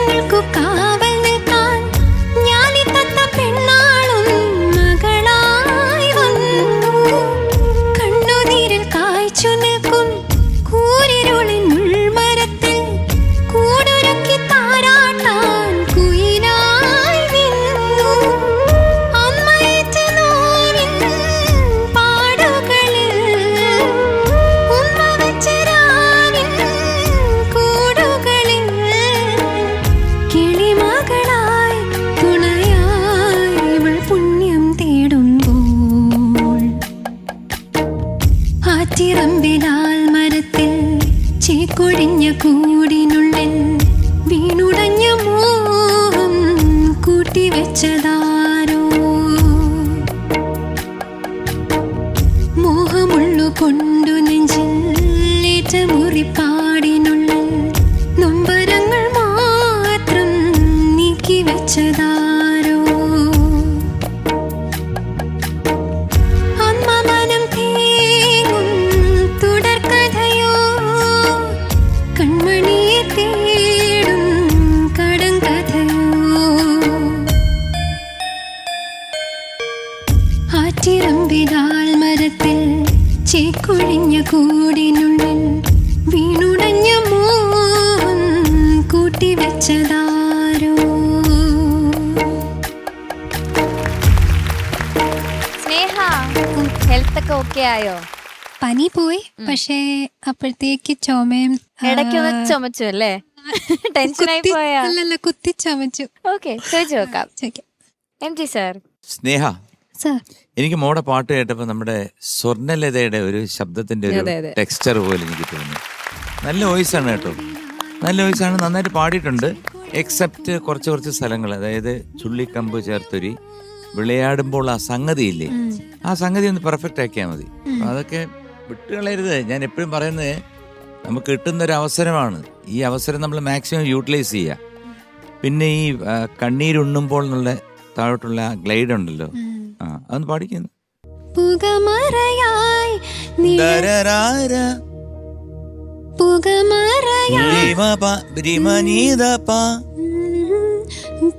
ഞങ്ങൾക്കു കാവൽ നിൽക്കാൻ ഞാലിത്തത്ത പെണ്ണാളും മകളായി വന്നു. കണ്ണുനീരിൽ കായ്ച്ചു നിൽക്കും കൂരിരുളിൻ മുൾമരത്തിൽ കൂടൊരുക്കി താരാട്ടാൻ കുയിലായി നിന്നു. അമ്മയേറ്റ നോവിൻ പാടുകളിൽ ഉമ്മ വച്ച രാവിൻ കൂടുകളിൽ കിളിമകളായി തുണയായി ഇവൾ പുണ്യം തേടുമ്പോൾ ആറ്റിറമ്പിലാൽ മരത്തിൽ ചേക്കൊഴിഞ്ഞ കൂടിനുള്ളിൽ വീണുടഞ്ഞ മോഹം കൂട്ടിവെച്ചതാരോ. മോഹമുള്ളു കൊണ്ടു നെഞ്ചിൽ ഏറ്റ മുറിപ്പാടിനുള്ളിൽ നൊമ്പരങ്ങൾ മാത്രം നീക്കി വെച്ചതാരോ. അമ്മ മനം തേങ്ങും തുടർക്കഥയോ കൺമണിയെ തേടും കടങ്കഥയോ. ആറ്റിറമ്പിലാൽ മരത്തിൽ ചേക്കൊഴിഞ്ഞ കൂടിനുള്ളിൽ വീണുടഞ്ഞ മോഹം കൂട്ടിവെച്ചതാരോ. സ്നേഹ, ഹെൽത്ത് ഒക്കെ ഓക്കെ ആയോ? പനി പോയി, പക്ഷേ അപ്പോഴത്തേക്ക് ചുമയും ഇടയ്ക്കൊന്ന് ചുമച്ചു അല്ലേ? ടെൻഷനായി പോയാ? അല്ലല്ല, കുത്തി ചുമച്ചു. ഓക്കെ, ചോദിച്ചു നോക്കാം. ചോദിക്കാം. M G sir. Sneha, sir, എനിക്ക് മോടെ പാട്ട് കേട്ടപ്പോൾ നമ്മുടെ സ്വർണ്ണലതയുടെ ഒരു ശബ്ദത്തിന്റെ ഒരു അതെ, അതെ. ടെക്സ്ചർ പോലെ എനിക്ക് തോന്നി. നല്ല വോയിസാണ് കേട്ടോ, നല്ല വോയിസാണ്, നന്നായിട്ട് പാടിയിട്ടുണ്ട്. എക്സെപ്റ്റ് കുറച്ച് സ്ഥലങ്ങൾ, അതായത് ചുള്ളിക്കമ്പ് ചേർത്തൊരി വിളയാടുമ്പോൾ ആ സംഗതി ഇല്ലേ, ആ സംഗതി ഒന്ന് പെർഫെക്റ്റ് ആക്കിയാൽ മതി. അപ്പൊ അതൊക്കെ വിട്ടുകളയരുത്. ഞാൻ എപ്പോഴും പറയുന്നത്, നമുക്ക് കിട്ടുന്നൊരു അവസരമാണ്. ഈ അവസരം നമ്മൾ മാക്സിമം യൂട്ടിലൈസ് ചെയ്യുക. പിന്നെ ഈ കണ്ണീരുണ്ണുമ്പോൾ എന്നുള്ള താഴോട്ടുള്ള ഗ്ലൈഡ് ഉണ്ടല്ലോ, അതൊന്ന് പാടിക്കുന്നു. പുകമറയായി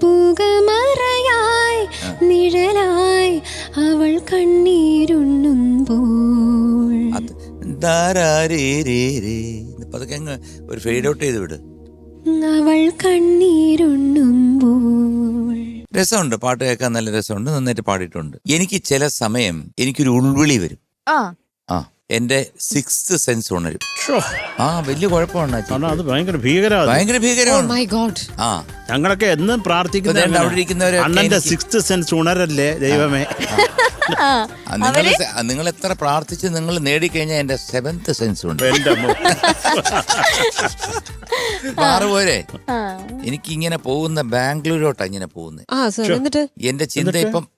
പുകമറയായി നിഴലായി അവൾ കണ്ണീരുണ്ണുമ്പോൾ അതൊക്കെ അങ്ങ് ഒരു ഫെയ്ഡ് ഔട്ട് ചെയ്ത് വിട്. അവൾ കണ്ണീരുണ്ണുമ്പോൾ. രസമുണ്ട്, പാട്ട് കേൾക്കാൻ നല്ല രസമുണ്ട്, നന്നായിട്ട് പാടിയിട്ടുണ്ട്. എനിക്ക് ചില സമയം എനിക്കൊരു ഉൾവിളി വരും. എന്റെ 6th സെൻസ് ഉണരും. വലിയ കുഴപ്പമാണ്. അത് ഭയങ്കര ഭീകരമാണ്. ഭയങ്കര ഭീകരമാണ്. ഞങ്ങളൊക്കെ എന്നും പ്രാർത്ഥിക്കുന്നത് അണ്ണന്റെ 6th സെൻസ് ഉണരല്ലേ ദൈവമേ. നിങ്ങൾ എത്ര പ്രാർത്ഥിച്ച് നിങ്ങൾ നേടിക്കഴിഞ്ഞാൽ എന്റെ 7th സെൻസ് ഉണ്ട്. മാറുപോലെ എനിക്ക് ഇങ്ങനെ പോകുന്ന ബാംഗ്ലൂരോട്ടാ ഇങ്ങനെ പോകുന്നത്. എന്റെ ചിന്ത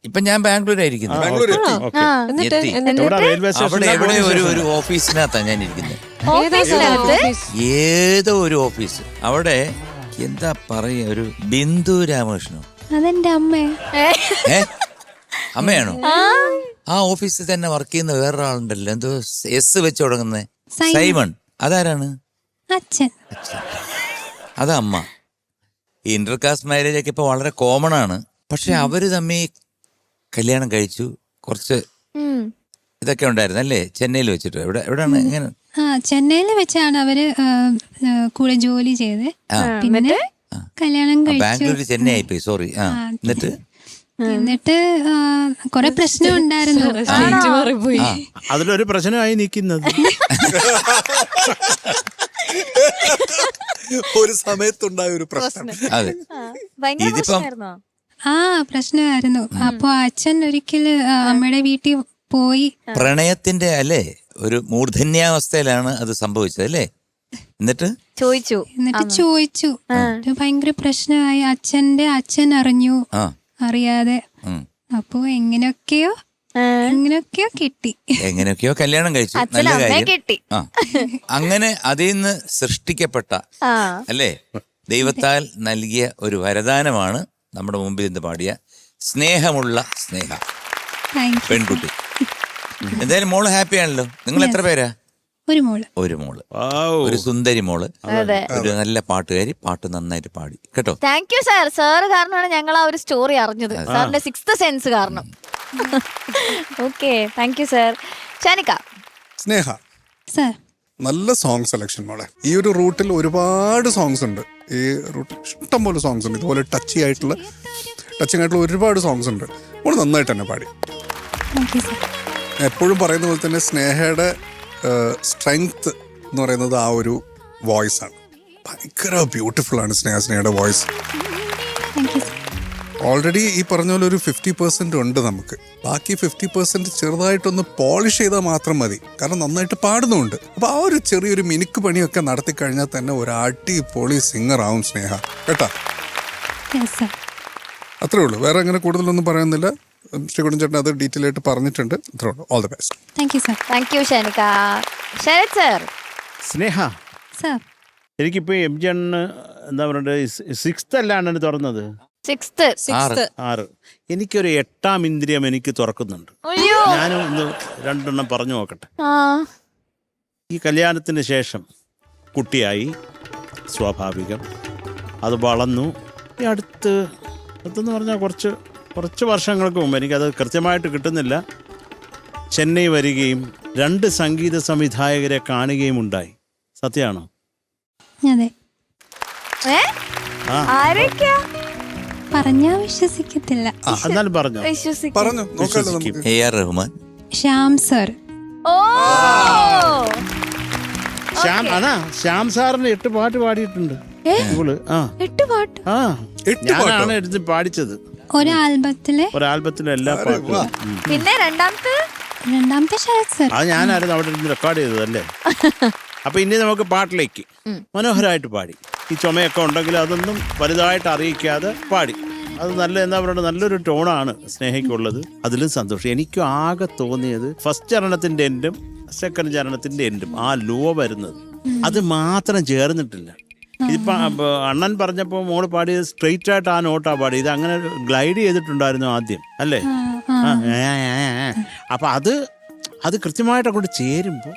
ഇപ്പം ഞാൻ ബാംഗ്ലൂരായിരിക്കുന്നു. അവിടെ എവിടെ ഒരു ഓഫീസിനകത്താണ് ഞാൻ ഇരിക്കുന്നത്. ഏതോ ഒരു ഓഫീസ്. അവിടെ എന്താ പറയാ, ഒരു ബിന്ദു രാമകൃഷ്ണോ, അതെന്റെ അമ്മ. അമ്മയാണോ? ആ ഓഫീസിൽ തന്നെ വർക്ക് ചെയ്യുന്ന വേറൊരാളുണ്ടല്ലോ, എന്തോ എസ് വെച്ച് തുടങ്ങുന്നത്, സൈമൺ. അതാരാണ്? അച്ഛൻ. അതാ അമ്മ. ഈ ഇന്റർകാസ്റ്റ് മാരേജ് ഒക്കെ ഇപ്പൊ വളരെ കോമൺ ആണ്. പക്ഷെ അവര് തമ്മിൽ കല്യാണം കഴിച്ചു. കുറച്ച് ഇതൊക്കെ ഉണ്ടായിരുന്നു അല്ലേ, ചെന്നൈയിൽ വെച്ചിട്ട്? എവിടെയാണ്? എങ്ങനെ? ചെന്നൈയിൽ വെച്ചാണ് അവര് കൂടെ ജോലി ചെയ്ത്, പിന്നെ കല്യാണം കഴിച്ചു. ബാംഗ്ലൂർ ചെന്നൈ ആയിപ്പോയി, സോറി. എന്നിട്ട് കൊറേ പ്രശ്നം ഉണ്ടായിരുന്നു. അതിലൊരു പ്രശ്നമായി നിൽക്കുന്നത് ഒരു സമയത്തുണ്ടായ ഒരു പ്രശ്നം. അതെ, ഇതിപ്പം പ്രശ്നമായിരുന്നു. അപ്പൊ അച്ഛൻ ഒരിക്കൽ അമ്മയുടെ വീട്ടിൽ പോയി. പ്രണയത്തിന്റെ അല്ലേ ഒരു മൂർധന്യാവസ്ഥയിലാണ് അത് സംഭവിച്ചത് അല്ലേ? എന്നിട്ട് ചോദിച്ചു. ഭയങ്കര പ്രശ്നമായി. അച്ഛൻ അറിഞ്ഞു, അറിയാതെ. അപ്പൊ എങ്ങനെയൊക്കെയോ കിട്ടി, എങ്ങനെയൊക്കെയോ കല്യാണം കഴിച്ചു. നല്ല കാര്യം. അങ്ങനെ അതിൽ നിന്ന് സൃഷ്ടിക്കപ്പെട്ട അല്ലേ, ദൈവത്താൽ നൽകിയ ഒരു വരദാനമാണ് നമ്മുടെ മുമ്പിൽ നിന്ന് പാടിയ സ്നേഹമുള്ള പെൺകുട്ടി. എന്തായാലും മോള് ഹാപ്പി ആണല്ലോ. നിങ്ങൾ എത്ര പേരാ? ഒരു മോള്. ഒരു മോള്, ഒരു സുന്ദരി മോള്, അതെ. ഒരു നല്ല പാട്ടുകാരി, പാട്ട് നന്നായിട്ട് പാടി കേട്ടോ. Thank you sir. സാറ് കാരണമാണ് ഞങ്ങൾ ആ ഒരു സ്റ്റോറി അറിഞ്ഞത്, സാറിന്റെ 6th സെൻസ് കാരണം. Okay, thank you sir. Shanika. Sneha, sir. നല്ല സോങ് സെലക്ഷൻ മോളെ. ഈ ഒരു റൂട്ടിൽ ഒരുപാട് സോങ്സ് ഉണ്ട്. ഈ റൂട്ടിൽ ഇഷ്ടംപോലെ സോങ്സ് ഉണ്ട്. ഇതുപോലെ ടച്ചിങ് ആയിട്ടുള്ള ഒരുപാട് സോങ്സ് ഉണ്ട്. മോള് നന്നായിട്ട് തന്നെ പാടി. Thank you sir. എപ്പോഴും പറയുന്ന പോലെ തന്നെ സ്നേഹയുടെ സ്ട്രെങ്ത് എന്ന് പറയുന്നത് ആ ഒരു വോയിസ് ആണ്. ഭയങ്കര ബ്യൂട്ടിഫുൾ ആണ് സ്നേഹയുടെ voice. Thank you sir. Already ഈ പറഞ്ഞ പോലെ ഒരു 50% ഉണ്ട് നമുക്ക്. ബാക്കി 50% ചെറുതായിട്ടൊന്ന് പോളിഷ് ചെയ്താൽ മാത്രം മതി. കാരണം നന്നായിട്ട് പാടുന്നുണ്ട്. അപ്പൊ ആ ഒരു ചെറിയൊരു മിനുക്ക് പണിയൊക്കെ നടത്തി കഴിഞ്ഞാൽ തന്നെ ഒരു അടിപൊളി സിംഗർ ആവും സ്നേഹ കേട്ടാ. അത്രേ ഉള്ളൂ. വേറെ അങ്ങനെ കൂടുതലൊന്നും പറയുന്നില്ല. ശ്രീകുട്ടൻ ചേട്ടൻ അത് ഡീറ്റെയിൽ ആയിട്ട് പറഞ്ഞിട്ടുണ്ട്. അത്രേ ഉള്ളൂ. All the best. Thank you sir. Thank you Shanika. Sarath sir. Sneha, sir. എനിക്കിപ്പോ MG എന്താ പറയണ്ടത്, 6th അല്ലാണ്ട് തുറന്നത് 6th. 6. എനിക്കൊരു 8ാം ഇന്ദ്രിയം എനിക്ക് തുറക്കുന്നുണ്ട്. ഞാനും ഒന്ന് 2 എണ്ണം പറഞ്ഞു നോക്കട്ടെ. ഈ കല്യാണത്തിന് ശേഷം കുട്ടിയായി, സ്വാഭാവികം, അത് വളർന്നു. ഈ അടുത്തെന്ന് പറഞ്ഞാൽ കുറച്ച് വർഷങ്ങൾക്ക് മുമ്പ്, എനിക്കത് കൃത്യമായിട്ട് കിട്ടുന്നില്ല, ചെന്നൈ വരികയും 2 സംഗീത സംവിധായകരെ കാണുകയും ഉണ്ടായി. സത്യമാണോ? അതെ. ആരൊക്കെയാ? പറഞ്ഞാ വിശ്വസിക്കത്തില്ല. എന്നാലും പറഞ്ഞോ. വിശ്വസിക്കും. AR Rahman, Shyam sir. ഓ, ശ്യാം സാറിന് 8 പാട്ട് പാടിയിട്ടുണ്ട് ഇവള്. 8 പാട്ട്. ഞാനാണ് എടുത്ത് പാടിച്ചത് ഒരാൽബത്തിലെ എല്ലാ പാട്ടും. പിന്നെ രണ്ടാമത്തെ ശരത് സർ. അത് ഞാനായിരുന്നു അവിടെ ഇരുന്ന് റെക്കോർഡ് ചെയ്തതല്ലേ. അപ്പൊ ഇനി നമുക്ക് പാട്ടിലേക്ക് മനോഹരമായിട്ട് പാടി. ഈ ചുമയൊക്കെ ഉണ്ടെങ്കിൽ അതൊന്നും വലുതായിട്ട് അറിയിക്കാതെ പാടി. അത് നല്ല എന്താ പറയുക, നല്ലൊരു ടോണാണ് സ്നേഹയ്ക്കുള്ളത്. അതിലും സന്തോഷം. എനിക്കും ആകെ തോന്നിയത് ഫസ്റ്റ് ചരണത്തിന്റെ എൻഡും സെക്കൻഡ് ചരണത്തിന്റെ എൻഡും ആ ലോ വരുന്നത് അത് മാത്രം ചേർന്നിട്ടില്ല. ഇതിപ്പോ അണ്ണൻ പറഞ്ഞപ്പോ മോള് പാടിയത് സ്ട്രെയിറ്റ് ആയിട്ട് ആ നോട്ടാ പാടി. ഇത് അങ്ങനെ ഗ്ലൈഡ് ചെയ്തിട്ടുണ്ടായിരുന്നു ആദ്യം അല്ലേ. അപ്പൊ അത് കൃത്യമായിട്ട് അങ്ങോട്ട് ചേരുമ്പോ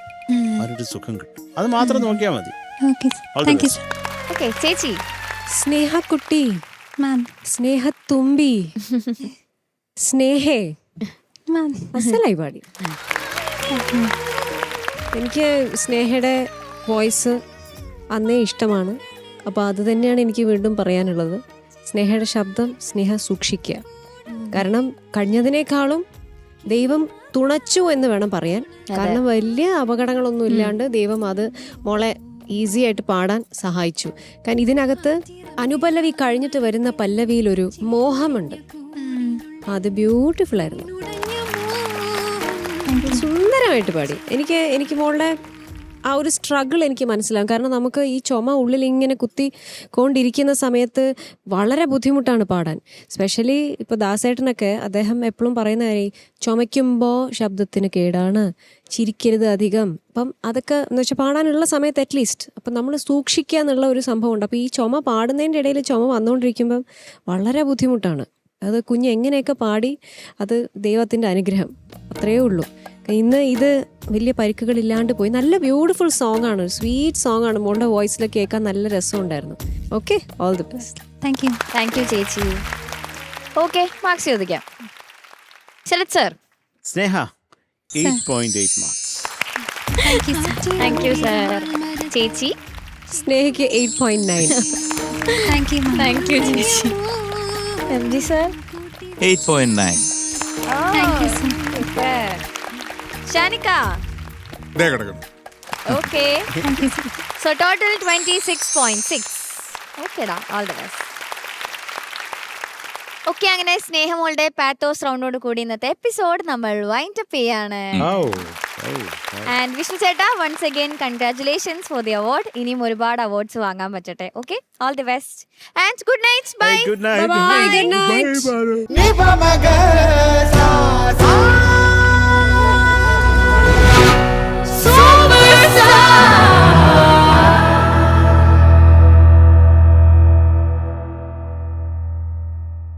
അവരുടെ സുഖം കിട്ടും. അത് മാത്രം നോക്കിയാൽ മതി. ചേച്ചി. സ്നേഹക്കുട്ടി, സ്നേഹത്തുമ്പി, സ്നേഹേ, അസലായി പാടി. എനിക്ക് സ്നേഹയുടെ വോയിസ് അന്നേ ഇഷ്ടമാണ്. അപ്പോൾ അത് തന്നെയാണ് എനിക്ക് വീണ്ടും പറയാനുള്ളത്. സ്നേഹയുടെ ശബ്ദം സ്നേഹ സൂക്ഷിക്കുക. കാരണം കഴിഞ്ഞതിനേക്കാളും ദൈവം തുണച്ചു എന്ന് വേണം പറയാൻ. കാരണം വലിയ അപകടങ്ങളൊന്നും ഇല്ലാണ്ട് ദൈവം അത് മോളെ ഈസി ആയിട്ട് പാടാൻ സഹായിച്ചു. കാരണം ഇതിനകത്ത് അനുപല്ലവി കഴിഞ്ഞിട്ട് വരുന്ന പല്ലവിയിലൊരു മോഹമുണ്ട്. അത് ബ്യൂട്ടിഫുൾ ആയിരുന്നു. സുന്ദരമായിട്ട് പാടി. എനിക്ക് മോളുടെ ആ ഒരു സ്ട്രഗിൾ എനിക്ക് മനസ്സിലാവും. കാരണം നമുക്ക് ഈ ചുമ ഉള്ളിൽ ഇങ്ങനെ കുത്തിക്കൊണ്ടിരിക്കുന്ന സമയത്ത് വളരെ ബുദ്ധിമുട്ടാണ് പാടാൻ. സ്പെഷ്യലി ഇപ്പോൾ ദാസേട്ടനൊക്കെ അദ്ദേഹം എപ്പോഴും പറയുന്ന കാര്യം, ചുമയ്ക്കുമ്പോൾ ശബ്ദത്തിന് കേടാണ്, ചിരിക്കരുത് അധികം. അപ്പം അതൊക്കെ എന്ന് വെച്ചാൽ പാടാനുള്ള സമയത്ത് അറ്റ്ലീസ്റ്റ് അപ്പം നമ്മൾ സൂക്ഷിക്കുക എന്നുള്ള ഒരു സംഭവമുണ്ട്. അപ്പോൾ ഈ ചുമ പാടുന്നതിൻ്റെ ഇടയിൽ ചുമ വന്നുകൊണ്ടിരിക്കുമ്പം വളരെ ബുദ്ധിമുട്ടാണ്. അത് കുഞ്ഞ് എങ്ങനെയൊക്കെ പാടി, അത് ദൈവത്തിൻ്റെ അനുഗ്രഹം, അത്രയേ ഉള്ളൂ. ഇന്ന് ഇത് വലിയ പരിക്കുകളില്ലാണ്ട് പോയി. നല്ല ബ്യൂട്ടിഫുൾ സോങ് ആണ്, സ്വീറ്റ് സോങ് ആണ്. മോളുടെ വോയിസിൽ കേൾക്കാൻ നല്ല രസമുണ്ടായിരുന്നു. Okay, all the best. Thank U ചേച്ചി. ഓക്കെ, മാർക്സ് ചോദിക്കാം. Sarath sir. Sneha 8.8 marks. Thank you sir. ചേച്ചി. സ്നേഹയ്ക്ക് 8.9. താങ്ക് യു ചേച്ചി. MG sir 8.9. Shanika. Okay, so total 26.6. ഓക്കേടാ, ഓൾ ദി ബെസ്റ്റ്. ഓക്കെ, അങ്ങനെ സ്നേഹമോളുടെ പാത്തോസ് റൗണ്ടോട് കൂടി ഇന്നത്തെ എപ്പിസോഡ് നമ്മൾ വൈൻഡ് അപ്പ് ചെയ്യാണ്. ആൻഡ് വിഷ്ണു ചേട്ടാ, once again congratulations for the award. ഇനിയും ഒരുപാട് അവാർഡ്സ് വാങ്ങാൻ പറ്റട്ടെ. Okay, all the best and good night. Bye. Good night. Bye. Good night.